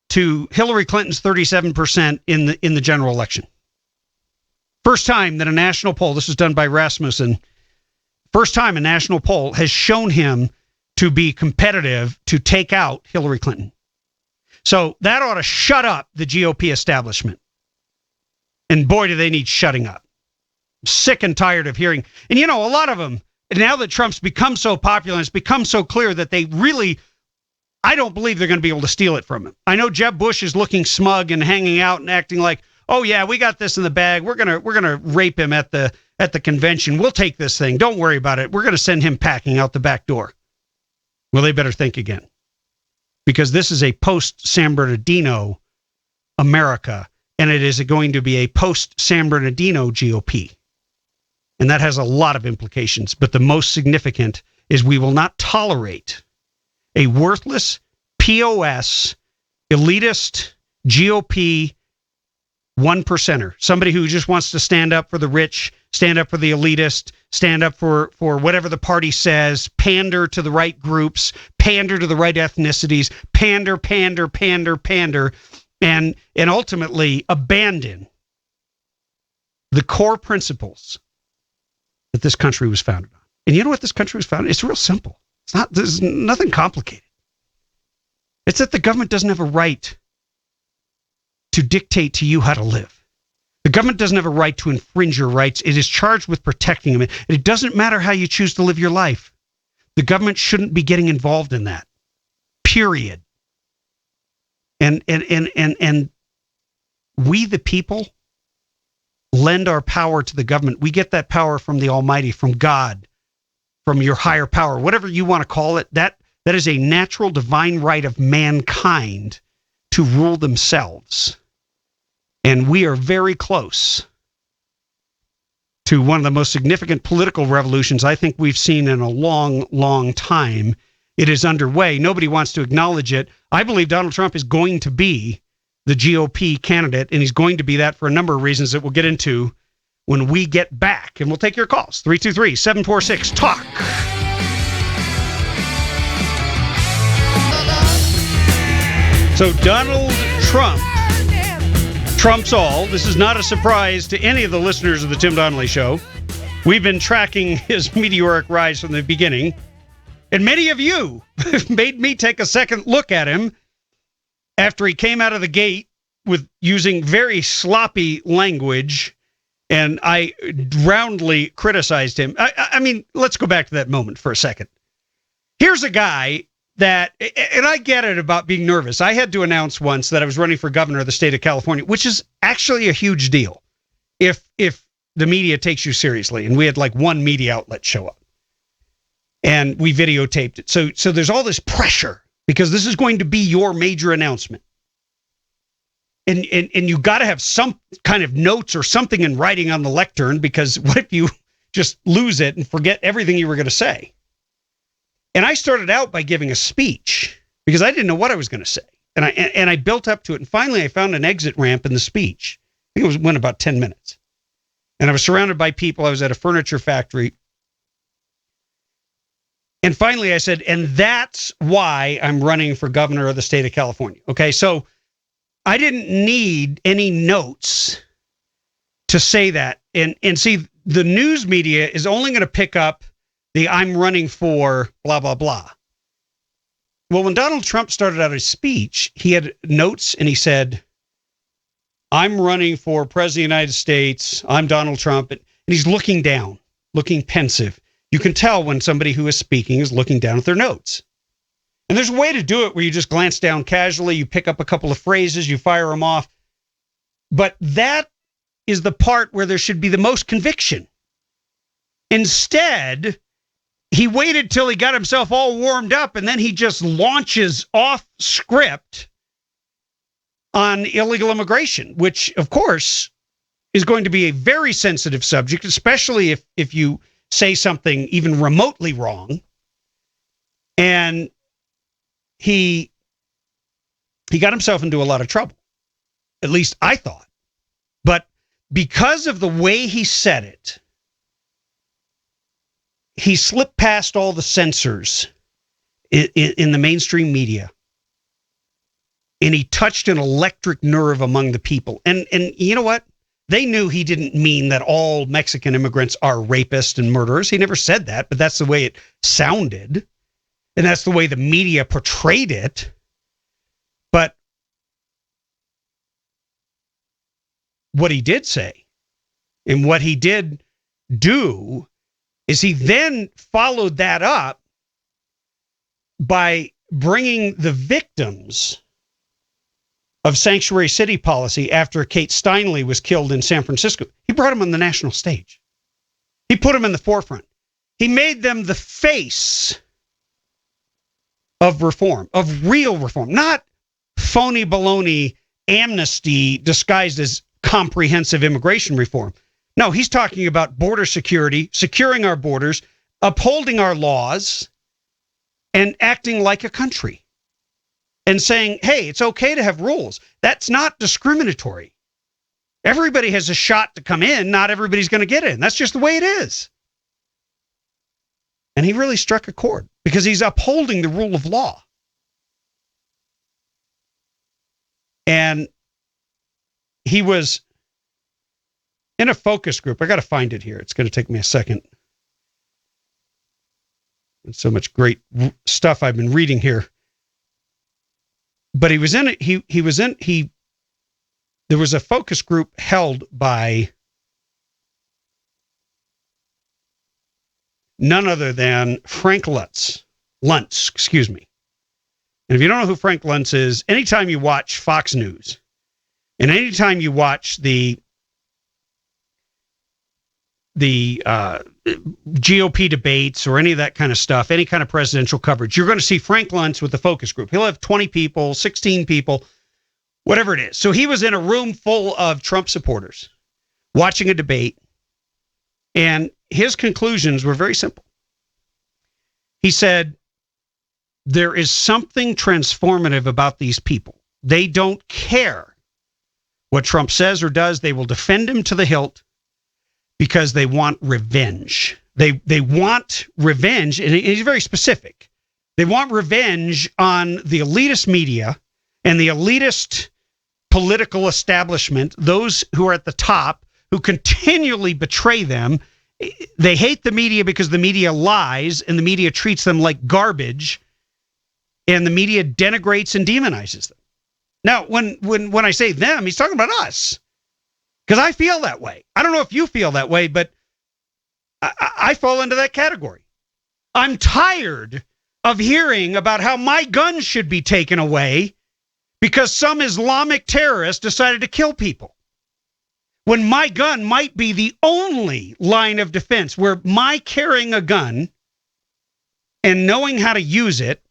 to Hillary Clinton's 37% in the general election. First time that a national poll, this was done by Rasmussen, first time a national poll has shown him to be competitive to take out Hillary Clinton. So that ought to shut up the GOP establishment. And boy, do they need shutting up. I'm sick and tired of hearing. And a lot of them, now that Trump's become so popular, it's become so clear that they really, I don't believe they're going to be able to steal it from him. I know Jeb Bush is looking smug and hanging out and acting like, oh yeah, we got this in the bag. We're gonna rape him at the convention. We'll take this thing. Don't worry about it. We're gonna send him packing out the back door. Well, they better think again, because this is a post San Bernardino America, and it is going to be a post San Bernardino GOP, and that has a lot of implications. But the most significant is we will not tolerate a worthless POS elitist GOP one percenter, somebody who just wants to stand up for the rich, stand up for the elitist, stand up for whatever the party says, pander to the right groups, pander to the right ethnicities, pander, and ultimately abandon the core principles that this country was founded on. And you know what this country was founded on? It's real simple. There's nothing complicated. It's that the government doesn't have a right to dictate to you how to live. The government doesn't have a right to infringe your rights. It is charged with protecting them. It doesn't matter how you choose to live your life. The government shouldn't be getting involved in that. Period. And we, the people, lend our power to the government. We get that power from the Almighty, from God, from your higher power, whatever you want to call it. That is a natural divine right of mankind to rule themselves. And we are very close to one of the most significant political revolutions I think we've seen in a long, long time. It is underway. Nobody wants to acknowledge it. I believe Donald Trump is going to be the GOP candidate, and he's going to be that for a number of reasons that we'll get into when we get back. And we'll take your calls. 323-746-TALK. So Donald Trump trumps all. This is not a surprise to any of the listeners of the Tim Donnelly Show. We've been tracking his meteoric rise from the beginning. And many of you made me take a second look at him after he came out of the gate with using very sloppy language, and I roundly criticized him. I mean, let's go back to that moment for a second. Here's a guy that, and I get it about being nervous. I had to announce once that I was running for governor of the state of California, which is actually a huge deal if the media takes you seriously. And we had like one media outlet show up, and we videotaped it. So there's all this pressure because this is going to be your major announcement. And you got to have some kind of notes or something in writing on the lectern, because what if you just lose it and forget everything you were going to say? And I started out by giving a speech because I didn't know what I was going to say. And I built up to it. And finally, I found an exit ramp in the speech. I think it went about 10 minutes. And I was surrounded by people. I was at a furniture factory. And finally, I said, and that's why I'm running for governor of the state of California. Okay, so I didn't need any notes to say that. And see, the news media is only going to pick up the I'm running for blah, blah, blah. Well, when Donald Trump started out his speech, he had notes and he said, I'm running for president of the United States. I'm Donald Trump. And he's looking down, looking pensive. You can tell when somebody who is speaking is looking down at their notes. And there's a way to do it where you just glance down casually, you pick up a couple of phrases, you fire them off. But that is the part where there should be the most conviction. Instead, he waited till he got himself all warmed up, and then he just launches off script on illegal immigration, which, of course, is going to be a very sensitive subject, especially if you say something even remotely wrong. And he got himself into a lot of trouble. At least I thought. But because of the way he said it, he slipped past all the censors in the mainstream media. And he touched an electric nerve among the people. And you know what? They knew he didn't mean that all Mexican immigrants are rapists and murderers. He never said that, but that's the way it sounded. And that's the way the media portrayed it. But what he did say and what he did do is he then followed that up by bringing the victims of sanctuary city policy after Kate Steinle was killed in San Francisco. He brought them on the national stage. He put them in the forefront. He made them the face of reform, of real reform, not phony baloney amnesty disguised as comprehensive immigration reform. No, he's talking about border security, securing our borders, upholding our laws, and acting like a country. And saying, hey, it's okay to have rules. That's not discriminatory. Everybody has a shot to come in. Not everybody's going to get in. That's just the way it is. And he really struck a chord because he's upholding the rule of law. And he was in a focus group. I got to find it here. It's going to take me a second. There's so much great stuff I've been reading here. But he was in it. There was a focus group held by none other than Frank Luntz, excuse me. And if you don't know who Frank Luntz is, anytime you watch Fox News and anytime you watch the GOP debates or any of that kind of stuff, any kind of presidential coverage, you're going to see Frank Luntz with the focus group. He'll have 20 people, 16 people, whatever it is. So he was in a room full of Trump supporters watching a debate, and his conclusions were very simple. He said, there is something transformative about these people. They don't care what Trump says or does. They will defend him to the hilt because they want revenge. They want revenge, and he's very specific. They want revenge on the elitist media and the elitist political establishment, those who are at the top, who continually betray them. They hate the media because the media lies, and the media treats them like garbage, and the media denigrates and demonizes them. Now, when I say them, he's talking about us. Because I feel that way. I don't know if you feel that way, but I fall into that category. I'm tired of hearing about how my guns should be taken away because some Islamic terrorist decided to kill people. When my gun might be the only line of defense, where my carrying a gun and knowing how to use it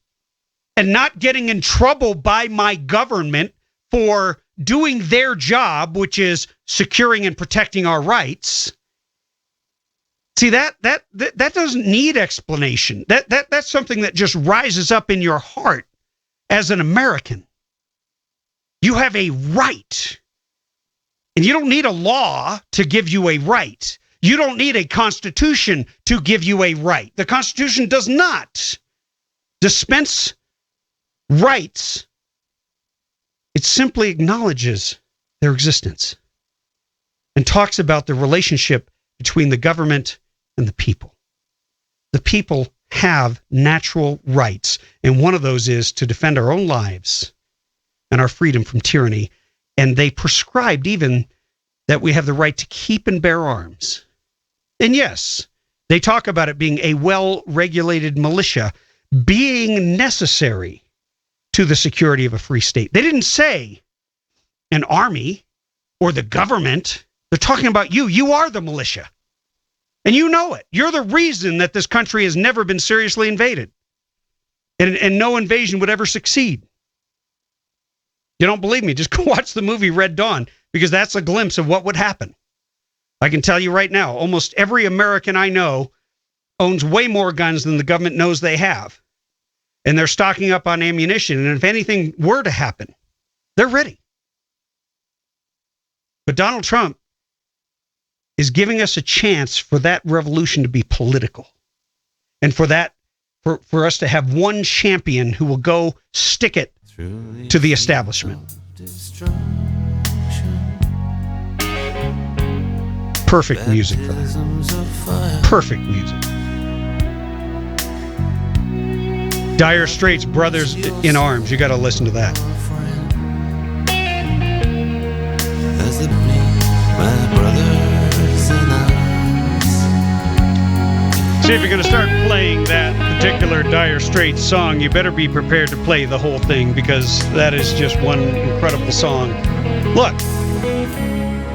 and not getting in trouble by my government for doing their job, which is securing and protecting our rights. See, that doesn't need explanation. That's something that just rises up in your heart as an American. You have a right. And you don't need a law to give you a right. You don't need a constitution to give you a right. The Constitution does not dispense rights. It simply acknowledges their existence and talks about the relationship between the government and the people. The people have natural rights, and one of those is to defend our own lives and our freedom from tyranny. And they prescribed even that we have the right to keep and bear arms. And yes, they talk about it being a well-regulated militia being necessary to the security of a free state. They didn't say an army or the government. They're talking about you. You are the militia. And you know it. You're the reason that this country has never been seriously invaded. And no invasion would ever succeed. You don't believe me? Just go watch the movie Red Dawn, because that's a glimpse of what would happen. I can tell you right now, almost every American I know owns way more guns than the government knows they have. And they're stocking up on ammunition. And if anything were to happen, they're ready. But Donald Trump is giving us a chance for that revolution to be political. And for that, for us to have one champion who will go stick it to the establishment. Perfect music for that. Perfect music. Dire Straits, Brothers in Arms. You got to listen to that. See, if you're going to start playing that particular Dire Straits song, you better be prepared to play the whole thing, because that is just one incredible song. Look,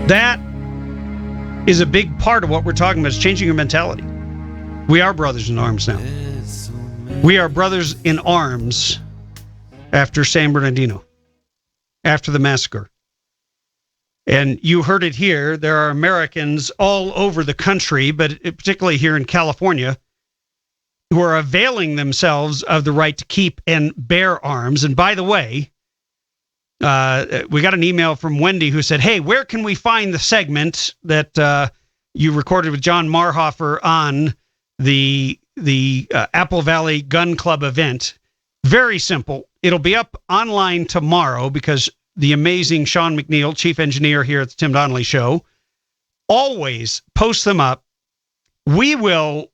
that is a big part of what we're talking about, is changing your mentality. We are brothers in arms now. We are brothers in arms after San Bernardino, after the massacre. And you heard it here. There are Americans all over the country, but particularly here in California, who are availing themselves of the right to keep and bear arms. And by the way, we got an email from Wendy who said, hey, where can we find the segment that you recorded with John Marhofer on the Apple Valley Gun Club event? Very simple. It'll be up online tomorrow, because the amazing Sean McNeil, chief engineer here at the Tim Donnelly Show, always posts them up. We will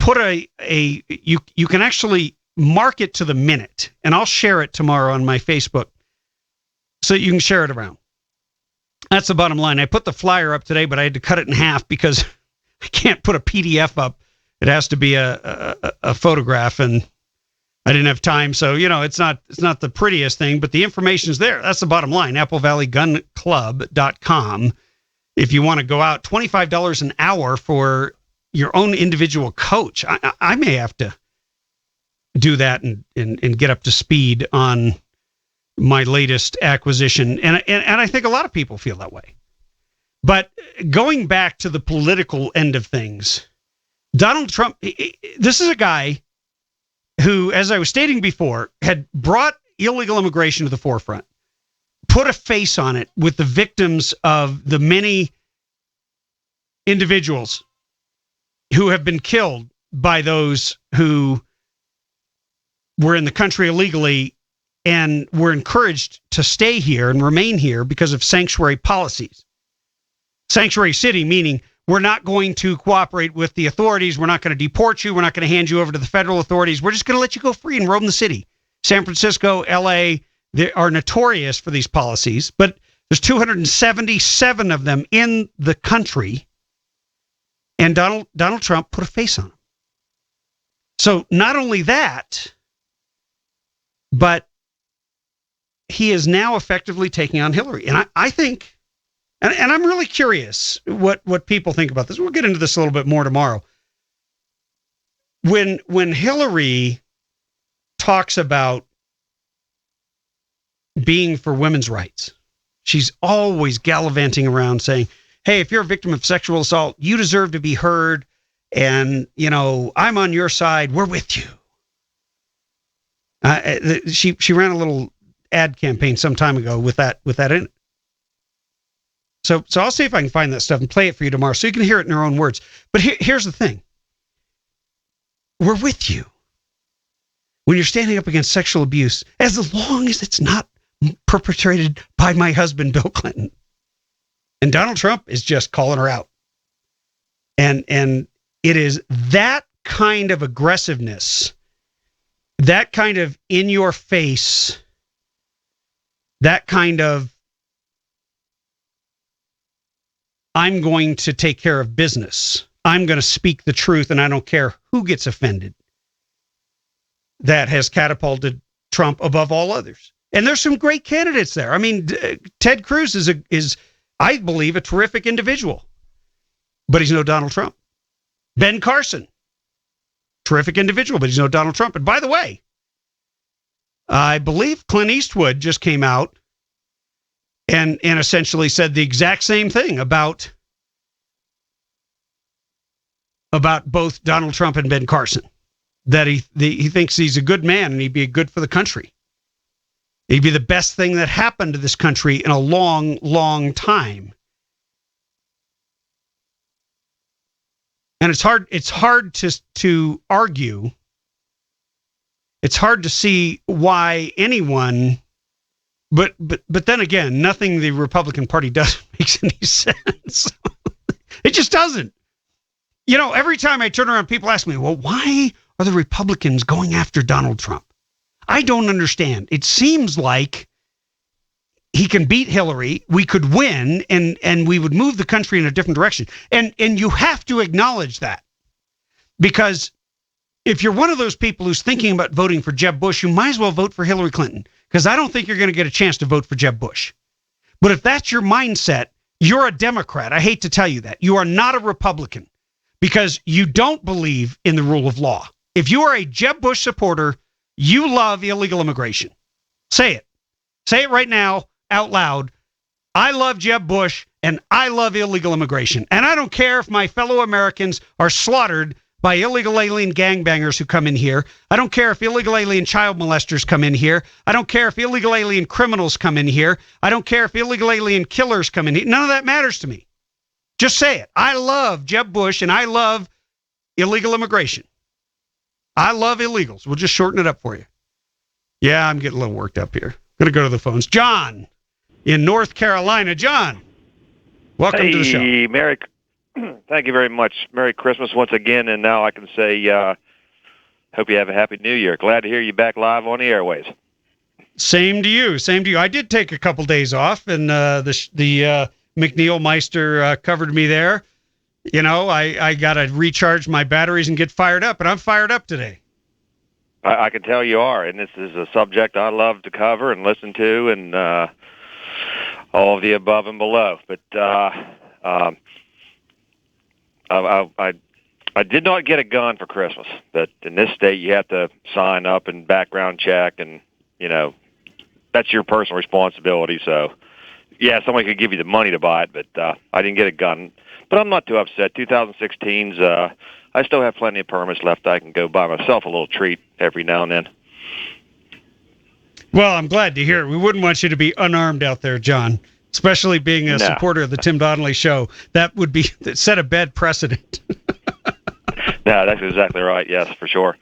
put you can actually mark it to the minute, and I'll share it tomorrow on my Facebook so you can share it around. That's the bottom line. I put the flyer up today, but I had to cut it in half because I can't put a PDF up. It has to be a photograph, and I didn't have time. So, it's not the prettiest thing, but the information's there. That's the bottom line. AppleValleyGunClub.com. If you want to go out, $25 an hour for your own individual coach. I may have to do that and get up to speed on my latest acquisition. And I think a lot of people feel that way. But going back to the political end of things, Donald Trump, this is a guy who, as I was stating before, had brought illegal immigration to the forefront, put a face on it with the victims of the many individuals who have been killed by those who were in the country illegally and were encouraged to stay here and remain here because of sanctuary policies. Sanctuary city, meaning we're not going to cooperate with the authorities. We're not going to deport you. We're not going to hand you over to the federal authorities. We're just going to let you go free and roam the city. San Francisco, LA, they are notorious for these policies, but there's 277 of them in the country, and Donald Trump put a face on them. So not only that, but he is now effectively taking on Hillary. And I think, and I'm really curious what people think about this. We'll get into this a little bit more tomorrow. When Hillary talks about being for women's rights, she's always gallivanting around saying, hey, if you're a victim of sexual assault, you deserve to be heard. And, I'm on your side. We're with you. She ran a little ad campaign some time ago with that in it. So I'll see if I can find that stuff and play it for you tomorrow so you can hear it in her own words. But here's the thing. We're with you when you're standing up against sexual abuse, as long as it's not perpetrated by my husband, Bill Clinton. And Donald Trump is just calling her out. And it is that kind of aggressiveness, that kind of in your face, that kind of I'm going to take care of business. I'm going to speak the truth, and I don't care who gets offended. That has catapulted Trump above all others. And there's some great candidates there. I mean, Ted Cruz is, I believe, a terrific individual, but he's no Donald Trump. Ben Carson, terrific individual, but he's no Donald Trump. And by the way, I believe Clint Eastwood just came out and essentially said the exact same thing about both Donald Trump and Ben Carson, that he thinks he's a good man and he'd be good for the country. He'd be the best thing that happened to this country in a long, long time. And it's hard to argue. It's hard to see why anyone, but then again, nothing the Republican Party does makes any sense. It just doesn't. You know, every time I turn around, people ask me, well, why are the Republicans going after Donald Trump? I don't understand. It seems like he can beat Hillary, we could win, and we would move the country in a different direction. And you have to acknowledge that. Because if you're one of those people who's thinking about voting for Jeb Bush, you might as well vote for Hillary Clinton, because I don't think you're going to get a chance to vote for Jeb Bush. But if that's your mindset, you're a Democrat. I hate to tell you that. You are not a Republican, because you don't believe in the rule of law. If you are a Jeb Bush supporter, you love illegal immigration. Say it. Say it right now, out loud. I love Jeb Bush, and I love illegal immigration. And I don't care if my fellow Americans are slaughtered by illegal alien gangbangers who come in here. I don't care if illegal alien child molesters come in here. I don't care if illegal alien criminals come in here. I don't care if illegal alien killers come in here. None of that matters to me. Just say it. I love Jeb Bush, and I love illegal immigration. I love illegals. We'll just shorten it up for you. Yeah, I'm getting a little worked up here. Going to go to the phones. John in North Carolina. John, welcome to the show. Merry, thank you very much. Merry Christmas once again, and now I can say hope you have a Happy New Year. Glad to hear you back live on the airways. Same to you. Same to you. I did take a couple days off, and the McNeil Meister covered me there. You know, I got to recharge my batteries and get fired up, and I'm fired up today. I can tell you are, and this is a subject I love to cover and listen to, and all of the above and below. But I did not get a gun for Christmas. But in this state, you have to sign up and background check, and you know that's your personal responsibility. So, yeah, somebody could give you the money to buy it, but I didn't get a gun. But I'm not too upset. 2016's, I still have plenty of permits left. I can go buy myself a little treat every now and then. Well, I'm glad to hear it. We wouldn't want you to be unarmed out there, John, especially being a supporter of the Tim Donnelly show. That would set a bad precedent. No, that's exactly right. Yes, for sure.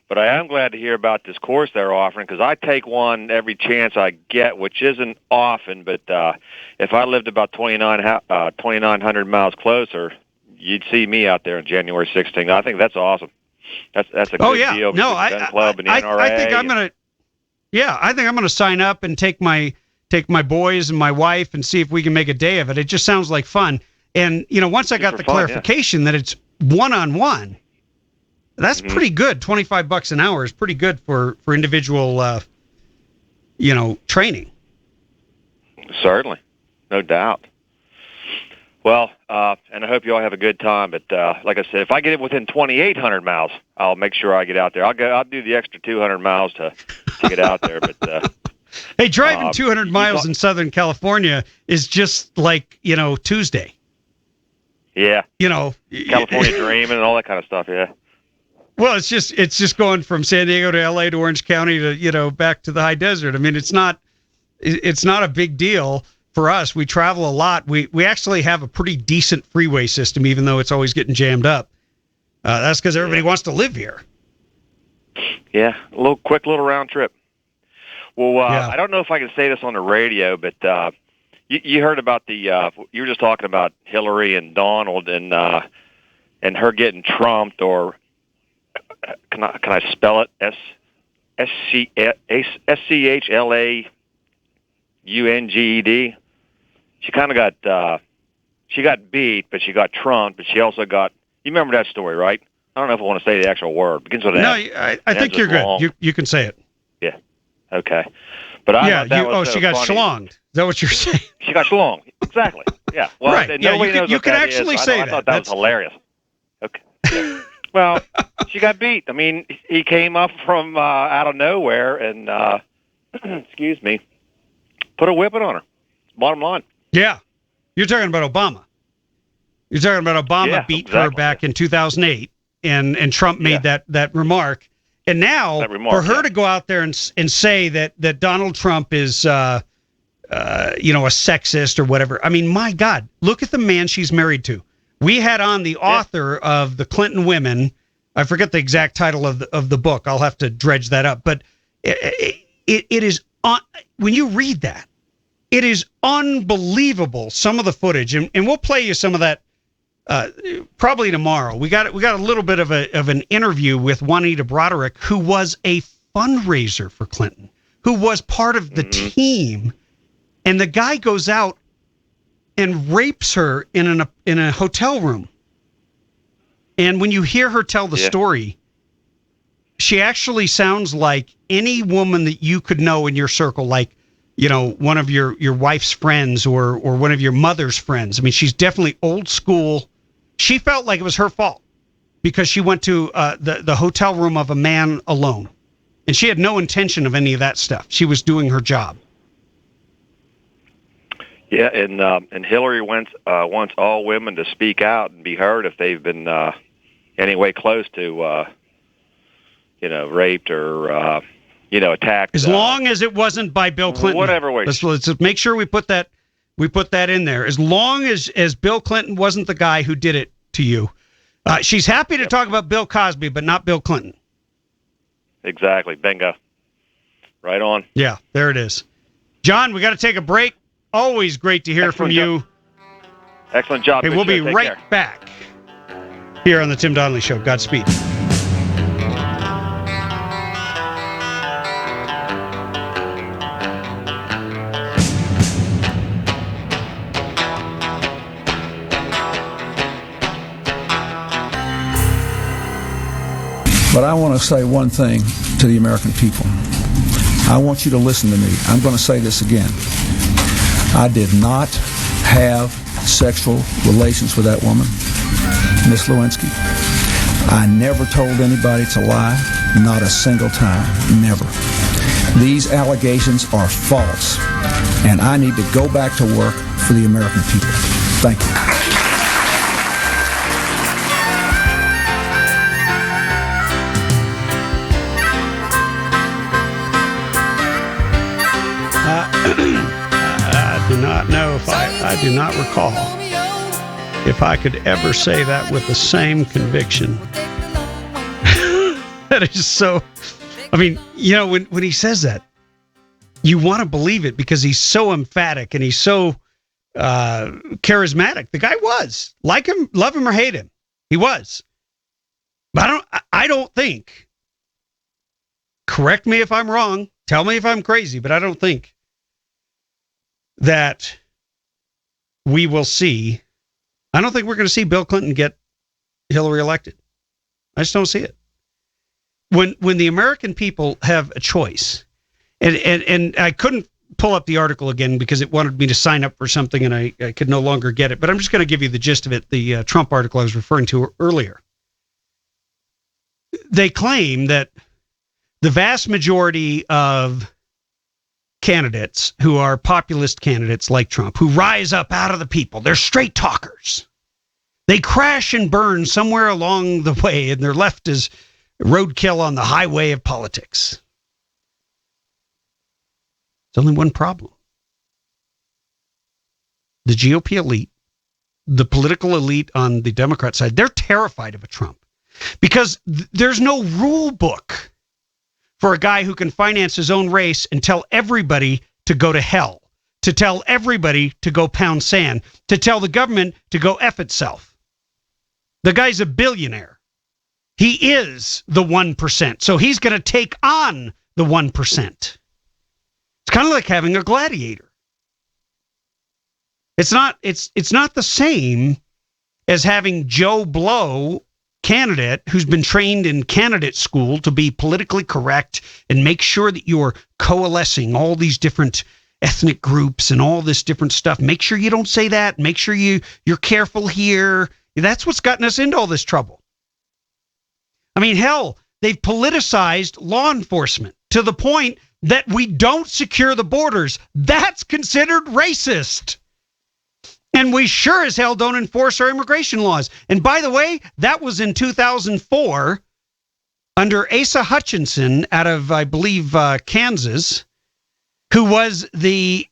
But I am glad to hear about this course they're offering, because I take one every chance I get, which isn't often. But if I lived about 2,900 miles closer, you'd see me out there on January 16th. I think that's awesome. That's a good deal. No, Gun Club and NRA. I think I'm gonna. Yeah, I think I'm gonna sign up and take my boys and my wife and see if we can make a day of it. It just sounds like fun. And you know, once I got the clarification that it's one-on-one. That's pretty good. $25 an hour is pretty good for individual, training. Certainly, no doubt. Well, and I hope you all have a good time. But like I said, if I get it within 2,800 miles, I'll make sure I get out there. I'll do the extra 200 miles to get out there. But hey, driving 200 miles in Southern California is just like Tuesday. Yeah. California dreaming and all that kind of stuff. Yeah. Well, it's just going from San Diego to LA to Orange County to back to the high desert. I mean, it's not a big deal for us. We travel a lot. We actually have a pretty decent freeway system, even though it's always getting jammed up. That's because everybody wants to live here. Yeah, quick little round trip. Well, I don't know if I can say this on the radio, but you heard about you were just talking about Hillary and Donald and her getting trumped, or can I spell it? SCHLAUNGED. She kind of got she got beat, but she got trumped, but she also got. You remember that story, right? I don't know if I want to say the actual word. It begins with an S. I think you're good. You can say it. Yeah. Okay. But she got schlonged. Is that what you're saying? She got schlonged. Exactly. Yeah. Well, right. You can actually say that. I thought that was hilarious. Okay. Yeah. Well, she got beat. I mean, he came up from out of nowhere and, excuse me, put a whipping on her. Bottom line. Yeah. You're talking about Obama. You're talking about Obama beat her back in 2008, and Trump made that remark. And now, for her to go out there and say that Donald Trump is, a sexist or whatever. I mean, my God, look at the man she's married to. We had on the author of The Clinton Women. I forget the exact title of the book. I'll have to dredge that up. But it is when you read that, it is unbelievable. Some of the footage, and we'll play you some of that. Probably tomorrow. We got a little bit of an interview with Juanita Broderick, who was a fundraiser for Clinton, who was part of the team, and the guy goes out and rapes her in a hotel room. And when you hear her tell the story, she actually sounds like any woman that you could know in your circle, like one of your wife's friends or one of your mother's friends. I mean, she's definitely old school. She felt like it was her fault because she went to the hotel room of a man alone. And she had no intention of any of that stuff. She was doing her job. Yeah, and Hillary wants all women to speak out and be heard if they've been any way close to, raped or, attacked. As long as it wasn't by Bill Clinton. Whatever way. Let's make sure we put that in there. As long as Bill Clinton wasn't the guy who did it to you. She's happy to talk about Bill Cosby, but not Bill Clinton. Exactly. Bingo. Right on. Yeah, there it is. John, we got to take a break. Always great to hear from you. Excellent job. Hey, we'll be right back here on the Tim Donnelly Show. Godspeed. But I want to say one thing to the American people. I want you to listen to me. I'm going to say this again. I did not have sexual relations with that woman, Miss Lewinsky. I never told anybody to lie, not a single time, never. These allegations are false, and I need to go back to work for the American people. Thank you. I do not know if I do not recall if I could ever say that with the same conviction. That is so, I mean, when he says that, you want to believe it because he's so emphatic and he's so charismatic. The guy was. Like him, love him or hate him. He was. But I don't think, correct me if I'm wrong, tell me if I'm crazy, but I don't think that we will see. I don't think we're going to see Bill Clinton get Hillary elected. I just don't see it. When the American people have a choice, and I couldn't pull up the article again because it wanted me to sign up for something and I could no longer get it, but I'm just going to give you the gist of it, the Trump article I was referring to earlier. They claim that the vast majority of candidates who are populist candidates like Trump, who rise up out of the people, they're straight talkers. They crash and burn somewhere along the way, and they're left as roadkill on the highway of politics. There's only one problem. The GOP elite, the political elite on the Democrat side, they're terrified of a Trump because there's no rule book for a guy who can finance his own race and tell everybody to go to hell, to tell everybody to go pound sand, to tell the government to go F itself. The guy's a billionaire. He is the 1%. So he's going to take on the 1%. It's kind of like having a gladiator. It's not the same as having Joe Blow, candidate who's been trained in candidate school to be politically correct and make sure that you're coalescing all these different ethnic groups and all this different stuff. Make sure you don't say that. Make sure you're careful here. That's what's gotten us into all this trouble. I mean, hell, they've politicized law enforcement to the point that we don't secure the borders. That's considered racist. And we sure as hell don't enforce our immigration laws. And by the way, that was in 2004 under Asa Hutchinson out of, I believe, Kansas, who was the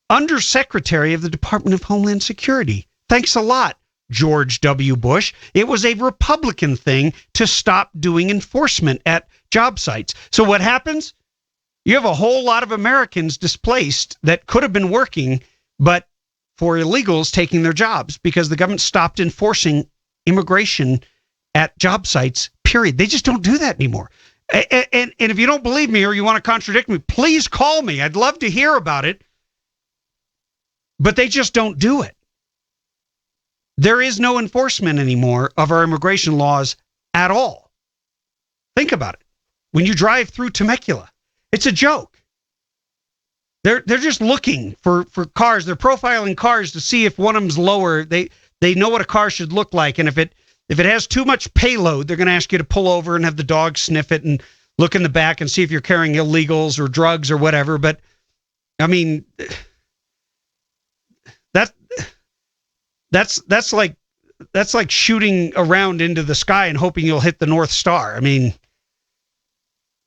undersecretary of the Department of Homeland Security. Thanks a lot, George W. Bush. It was a Republican thing to stop doing enforcement at job sites. So what happens? You have a whole lot of Americans displaced that could have been working, but for illegals taking their jobs because the government stopped enforcing immigration at job sites, period. They just don't do that anymore. And if you don't believe me or you want to contradict me, please call me. I'd love to hear about it. But they just don't do it. There is no enforcement anymore of our immigration laws at all. Think about it. When you drive through Temecula, it's a joke. They're just looking for cars. They're profiling cars to see if one of them's lower. They know what a car should look like, and if it has too much payload, they're going to ask you to pull over and have the dog sniff it and look in the back and see if you're carrying illegals or drugs or whatever. But I mean, that's like shooting around into the sky and hoping you'll hit the North Star. I mean,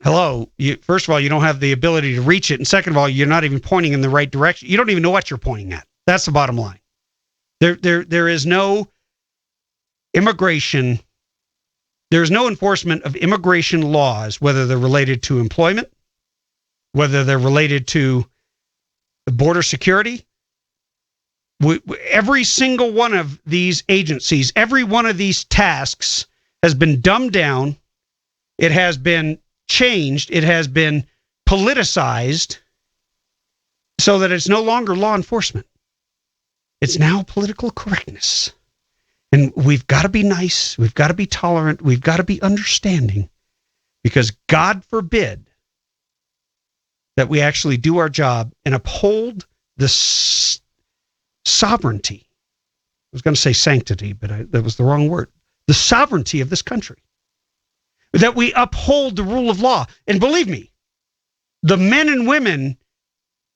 hello, first of all, you don't have the ability to reach it. And second of all, you're not even pointing in the right direction. You don't even know what you're pointing at. That's the bottom line. There is no immigration. There's no enforcement of immigration laws, whether they're related to employment, whether they're related to border security. Every single one of these agencies, every one of these tasks has been dumbed down. It has been changed. It has been politicized so that it's no longer law enforcement. It's now political correctness. And we've got to be nice. We've got to be tolerant. We've got to be understanding, because God forbid that we actually do our job and uphold the sovereignty. I was going to say sanctity, but that was the wrong word. The sovereignty of this country. That we uphold the rule of law. And believe me, the men and women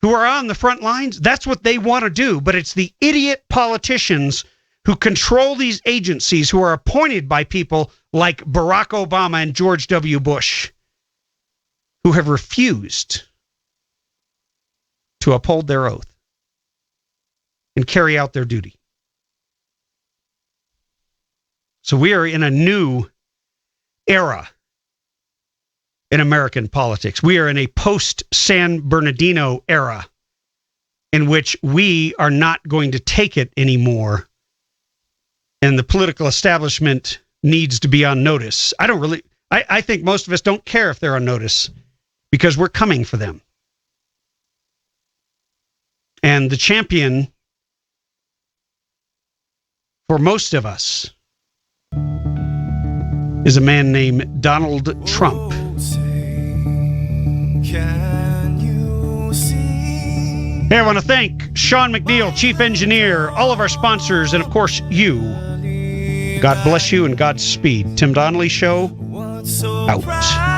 who are on the front lines, that's what they want to do. But it's the idiot politicians who control these agencies, who are appointed by people like Barack Obama and George W. Bush, who have refused to uphold their oath and carry out their duty. So we are in a new era in American politics. We are in a post-San Bernardino era in which we are not going to take it anymore, and the political establishment needs to be on notice. I think most of us don't care if they're on notice, because we're coming for them. And the champion for most of us is a man named Donald Trump. Hey, I want to thank Sean McNeil, Chief Engineer, all of our sponsors, and of course you. God bless you and Godspeed. Tim Donnelly Show, out.